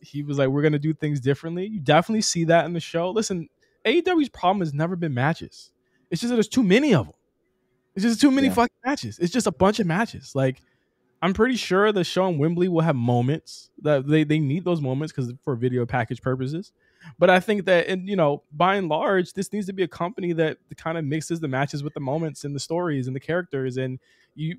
he was like, we're going to do things differently. You definitely see that in the show. Listen, AEW's problem has never been matches. It's just that there's too many of them. It's just too many fucking matches. It's just a bunch of matches. Like, I'm pretty sure the show in Wembley will have moments that they need those moments because for video package purposes. But I think that, and you know, by and large, this needs to be a company that kind of mixes the matches with the moments and the stories and the characters. And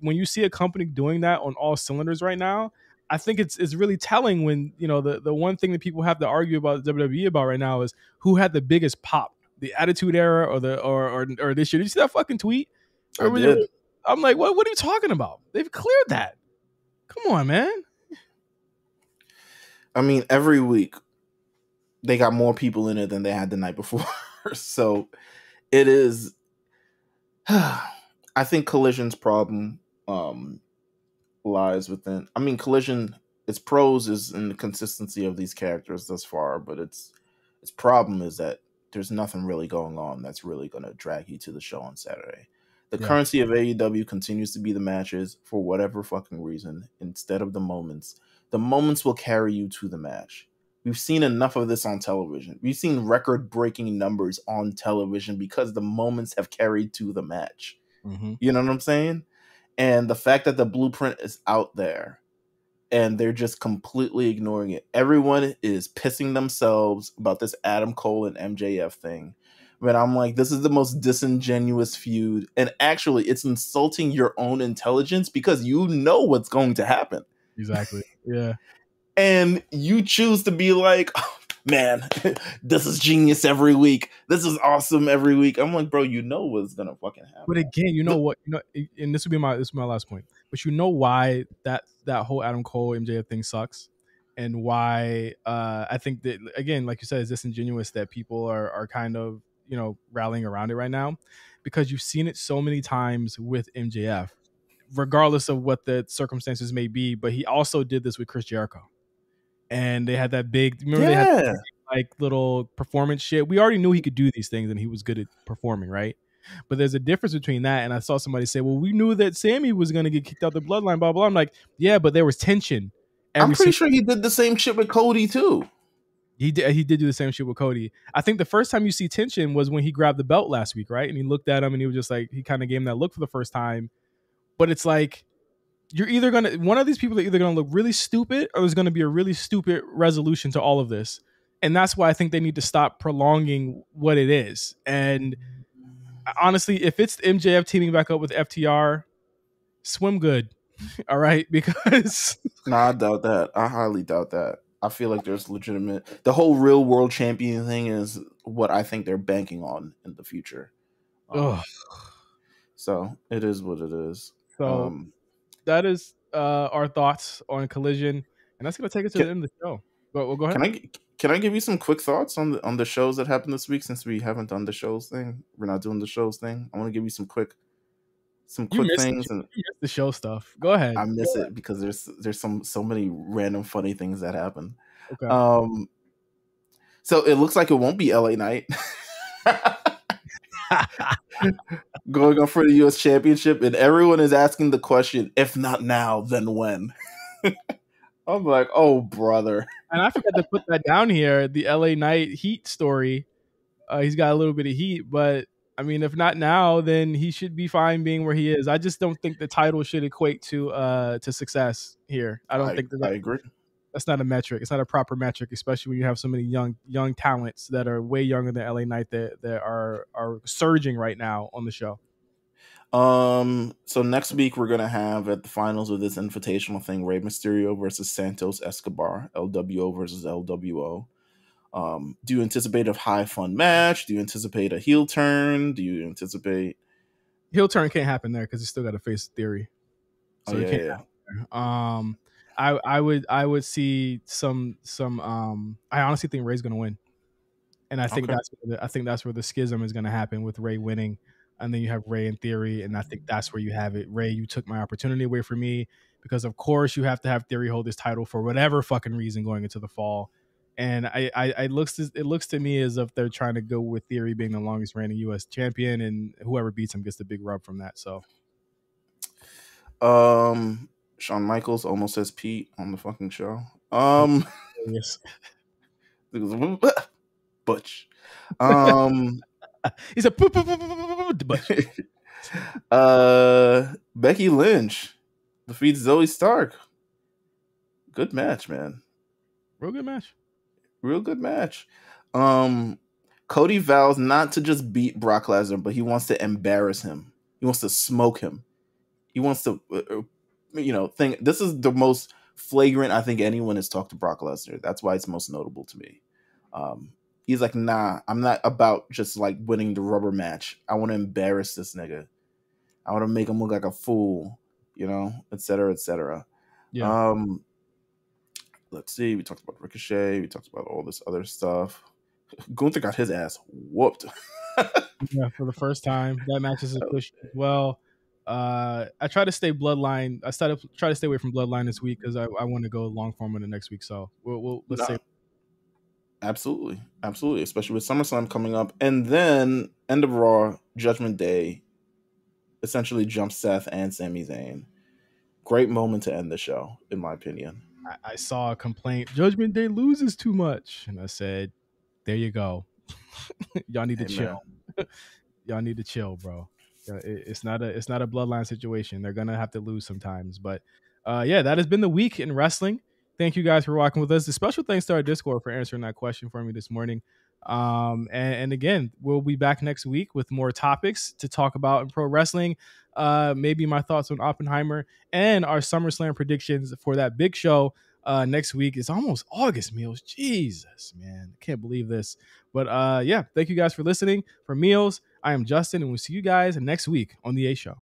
when you see a company doing that on all cylinders right now, I think it's really telling when, you know, the one thing that people have to argue about WWE about right now is who had the biggest pop, the Attitude Era or this year. Did you see that fucking tweet? I did. I'm like, what are you talking about? They've cleared that. Come on, man. I mean, every week they got more people in it than they had the night before. So it is. I think Collision's problem lies within. I mean, Collision, its pros is in the consistency of these characters thus far, but its problem is that there's nothing really going on that's really going to drag you to the show on Saturday. The currency of AEW continues to be the matches for whatever fucking reason instead of the moments. The moments will carry you to the match. We've seen enough of this on television. We've seen record-breaking numbers on television because the moments have carried to the match. Mm-hmm. You know what I'm saying? And the fact that the blueprint is out there and they're just completely ignoring it. Everyone is pissing themselves about this Adam Cole and MJF thing. But I'm like, this is the most disingenuous feud. And actually, it's insulting your own intelligence because you know what's going to happen. Exactly. Yeah. And you choose to be like, oh, man, this is genius every week. This is awesome every week. I'm like, bro, you know what's going to fucking happen. But again, you know what? You know, and this will be my last point. But you know why that whole Adam Cole MJF thing sucks? And why I think that, again, like you said, it's disingenuous that people are kind of, you know, rallying around it right now, because you've seen it so many times with MJF, regardless of what the circumstances may be. But he also did this with Chris Jericho, and they had that big, remember they had that, like, little performance shit. We already knew he could do these things and he was good at performing, right? But there's a difference between that. And I saw somebody say, well, we knew that Sammy was going to get kicked out the bloodline, blah, blah. I'm like, yeah, but there was tension. I'm pretty sure he did the same shit with Cody too. He did do the same shit with Cody. I think the first time you see tension was when he grabbed the belt last week, right? And he looked at him and he was just like, he kind of gave him that look for the first time. But it's like, you're either going to, one of these people are either going to look really stupid or there's going to be a really stupid resolution to all of this. And that's why I think they need to stop prolonging what it is. And honestly, if it's MJF teaming back up with FTR, swim good. All right? Because nah, I doubt that. I highly doubt that. I feel like there's legitimate. The whole real world champion thing is what I think they're banking on in the future. So it is what it is. So that is our thoughts on Collision, and that's going to take us to the end of the show. Well, go ahead. Can I give you some quick thoughts on the shows that happened this week, since we haven't done the shows thing? We're not doing the shows thing. I want to give you some quick things. You missed the show stuff. Go ahead. I miss it because there's so many random funny things that happen. Okay. So it looks like it won't be LA Knight going on for the US Championship, and everyone is asking the question, if not now, then when? I'm like, oh brother. And I forgot to put that down here. The LA Knight Heat story. He's got a little bit of heat, but I mean, if not now, then he should be fine being where he is. I just don't think the title should equate to success here. I don't think I agree. that's not a metric. It's not a proper metric, especially when you have so many young talents that are way younger than LA Knight that are surging right now on the show. So next week we're gonna have at the finals of this invitational thing, Rey Mysterio versus Santos Escobar, LWO versus LWO. Do you anticipate a high fun match? Do you anticipate a heel turn? Do you anticipate heel turn? Can't happen there because he's still got to face Theory, so he can't. I would see some. I honestly think Ray's gonna win, and I think that's where the schism is gonna happen with Ray winning, and then you have Ray in Theory, and I think that's where you have it. Ray, you took my opportunity away from me because of course you have to have Theory hold this title for whatever fucking reason going into the fall. And it looks to me as if they're trying to go with Theory being the longest reigning U.S. champion, and whoever beats him gets the big rub from that. So, Shawn Michaels almost says Pete on the fucking show. yes. Butch. He's a Butch. Becky Lynch defeats Zoe Stark. Good match, man. Real good match. Real good match. Cody vows not to just beat Brock Lesnar, but he wants to embarrass him. He wants to smoke him. He wants to, think this is the most flagrant I think anyone has talked to Brock Lesnar. That's why it's most notable to me. He's like, nah, I'm not about just like winning the rubber match. I want to embarrass this nigga. I want to make him look like a fool, et cetera, et cetera. Yeah. Let's see. We talked about Ricochet. We talked about all this other stuff. Gunther got his ass whooped. Yeah, for the first time. That match is a push as well. I try to stay Bloodline. Try to stay away from Bloodline this week because I want to go long form in the next week. So let's say. Absolutely. Especially with SummerSlam coming up. And then end of Raw, Judgment Day, essentially jumps Seth and Sami Zayn. Great moment to end the show, in my opinion. I saw a complaint. Judgment Day loses too much. And I said, there you go. Y'all need to chill. Y'all need to chill, bro. It's not a Bloodline situation. They're gonna have to lose sometimes. But that has been the week in wrestling. Thank you guys for rocking with us. A special thanks to our Discord for answering that question for me this morning. And again, we'll be back next week with more topics to talk about in pro wrestling. Maybe my thoughts on Oppenheimer and our SummerSlam predictions for that big show next week. It's almost August, Meelz. Jesus, man. I can't believe this. But thank you guys for listening. For Meelz, I am Justin, and we'll see you guys next week on The A Show.